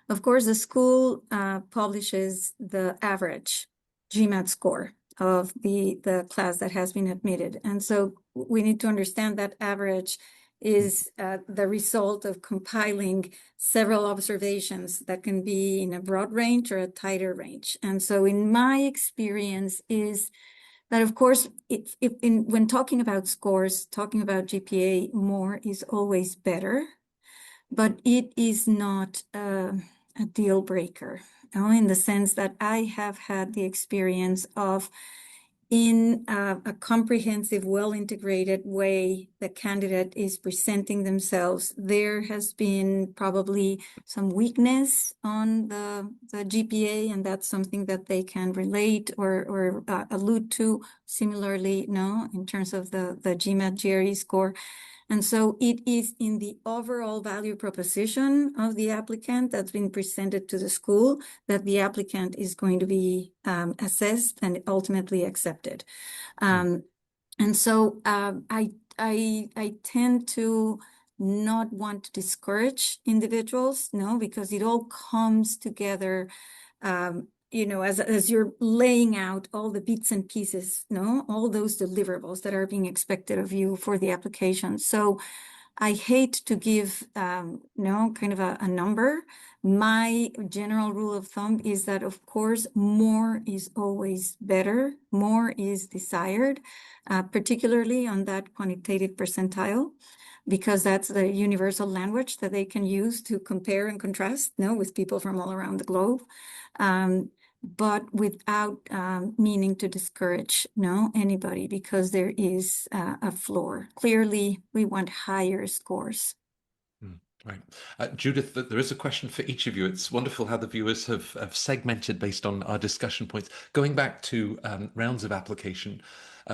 of course, the school publishes the average GMAT score of the class that has been admitted, and so we need to understand that average is the result of compiling several observations that can be in a broad range or a tighter range. And so in my experience is that, of course, when talking about scores, talking about GPA more is always better, but it is not a deal breaker, in the sense that I have had the experience of, in a comprehensive, well-integrated way, the candidate is presenting themselves. There has been probably some weakness on the GPA, and that's something that they can relate or allude to. Similarly, no, in terms of the GMAT GRE score. And so it is in the overall value proposition of the applicant that's been presented to the school that the applicant is going to be assessed and ultimately accepted. And so I tend to not want to discourage individuals, no, because it all comes together, as you're laying out all the bits and pieces, no, all those deliverables that are being expected of you for the application. So I hate to give, kind of a number. My general rule of thumb is that, of course, more is always better. More is desired, particularly on that quantitative percentile, because that's the universal language that they can use to compare and contrast, with people from all around the globe. But without meaning to discourage anybody, because there is a floor. Clearly, we want higher scores. Right. Judith, there is a question for each of you. It's wonderful how the viewers have segmented based on our discussion points. Going back to rounds of application,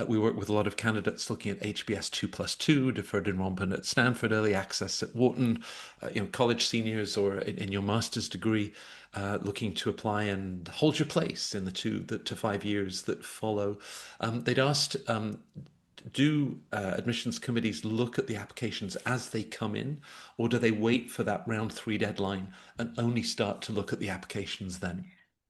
we work with a lot of candidates looking at HBS 2+2, deferred enrollment at Stanford, early access at Wharton, college seniors or in your master's degree, looking to apply and hold your place in the 2 to 5 years that follow. They'd asked, do admissions committees look at the applications as they come in, or do they wait for that round 3 deadline and only start to look at the applications then?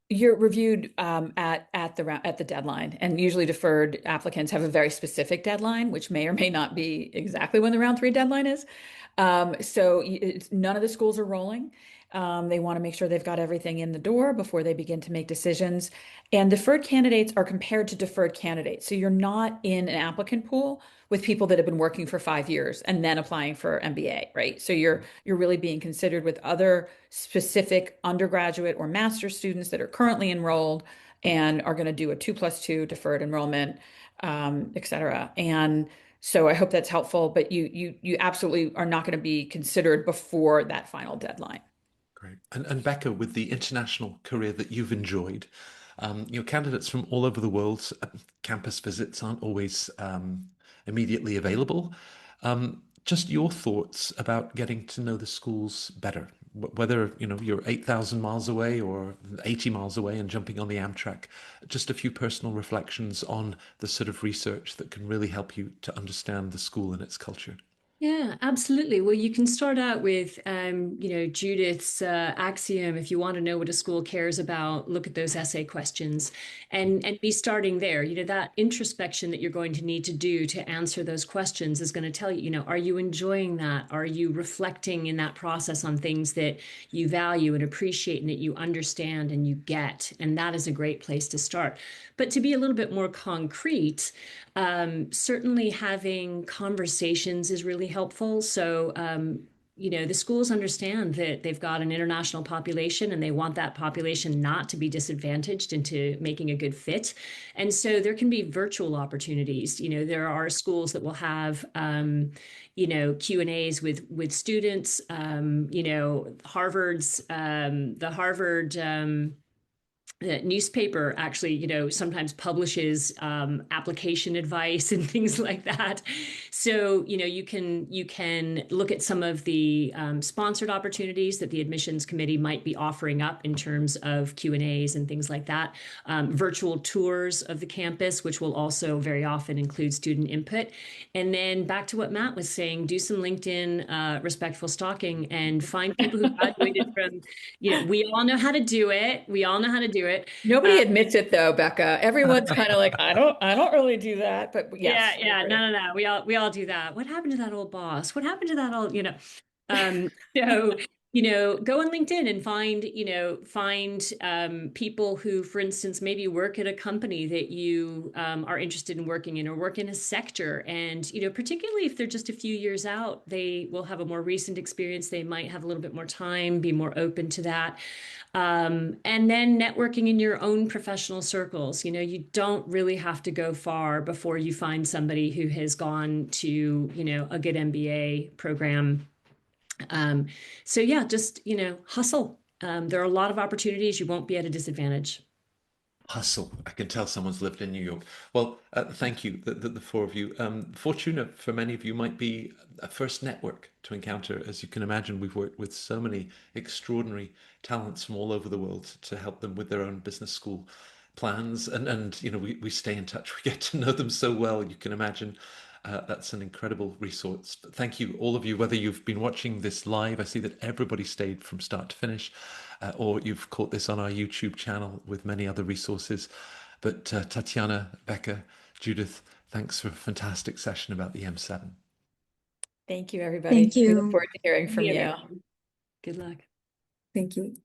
You're reviewed at the deadline, and usually deferred applicants have a very specific deadline, which may or may not be exactly when the round 3 deadline is. So none of the schools are rolling. They want to make sure they've got everything in the door before they begin to make decisions. And deferred candidates are compared to deferred candidates. So you're not in an applicant pool with people that have been working for 5 years and then applying for MBA, right? So you're really being considered with other specific undergraduate or master's students that are currently enrolled and are going to do a 2+2 deferred enrollment, et cetera. And so I hope that's helpful, but you absolutely are not going to be considered before that final deadline. Great. And Becca, with the international career that you've enjoyed, candidates from all over the world, campus visits aren't always immediately available. Just your thoughts about getting to know the schools better, whether you're 8,000 miles away or 80 miles away and jumping on the Amtrak. Just a few personal reflections on the sort of research that can really help you to understand the school and its culture. Yeah, absolutely. Well, you can start out with, Judith's axiom. If you want to know what a school cares about, look at those essay questions, and be starting there. That introspection that you're going to need to do to answer those questions is going to tell you, are you enjoying that? Are you reflecting in that process on things that you value and appreciate and that you understand and you get? And that is a great place to start. But to be a little bit more concrete, certainly having conversations is really helpful. So, the schools understand that they've got an international population and they want that population not to be disadvantaged into making a good fit. And so there can be virtual opportunities. There are schools that will have, Q&As with students. Harvard's, the Harvard, the newspaper actually, sometimes publishes application advice and things like that. So, you can look at some of the sponsored opportunities that the admissions committee might be offering up in terms of Q&As and things like that. Virtual tours of the campus, which will also very often include student input. And then back to what Matt was saying, do some LinkedIn respectful stalking and find people who graduated from, we all know how to do it. We all know how to do it. Nobody admits it though, Becca. Everyone's kind of like, I don't really do that, but yes. Yeah. No. We all do that. What happened to that old boss? What happened to that old, so, go on LinkedIn and find people who, for instance, maybe work at a company that you are interested in working in or work in a sector. And, particularly if they're just a few years out, they will have a more recent experience. They might have a little bit more time, be more open to that. And then networking in your own professional circles. You don't really have to go far before you find somebody who has gone to, a good MBA program. So yeah, just, hustle. There are a lot of opportunities. You won't be at a disadvantage. Hustle. I can tell someone's lived in New York. Well, thank you, the four of you. Fortuna, for many of you, might be a first network to encounter. As you can imagine, we've worked with so many extraordinary talents from all over the world to help them with their own business school plans. And you know, we stay in touch. We get to know them so well. You can imagine that's an incredible resource. But thank you, all of you, whether you've been watching this live, I see that everybody stayed from start to finish, or you've caught this on our YouTube channel with many other resources. But Tatiana, Becca, Judith, thanks for a fantastic session about the M7. Thank you, Thank everybody. We look you. forward to hearing from Yeah, you. everyone. Good luck. Thank you.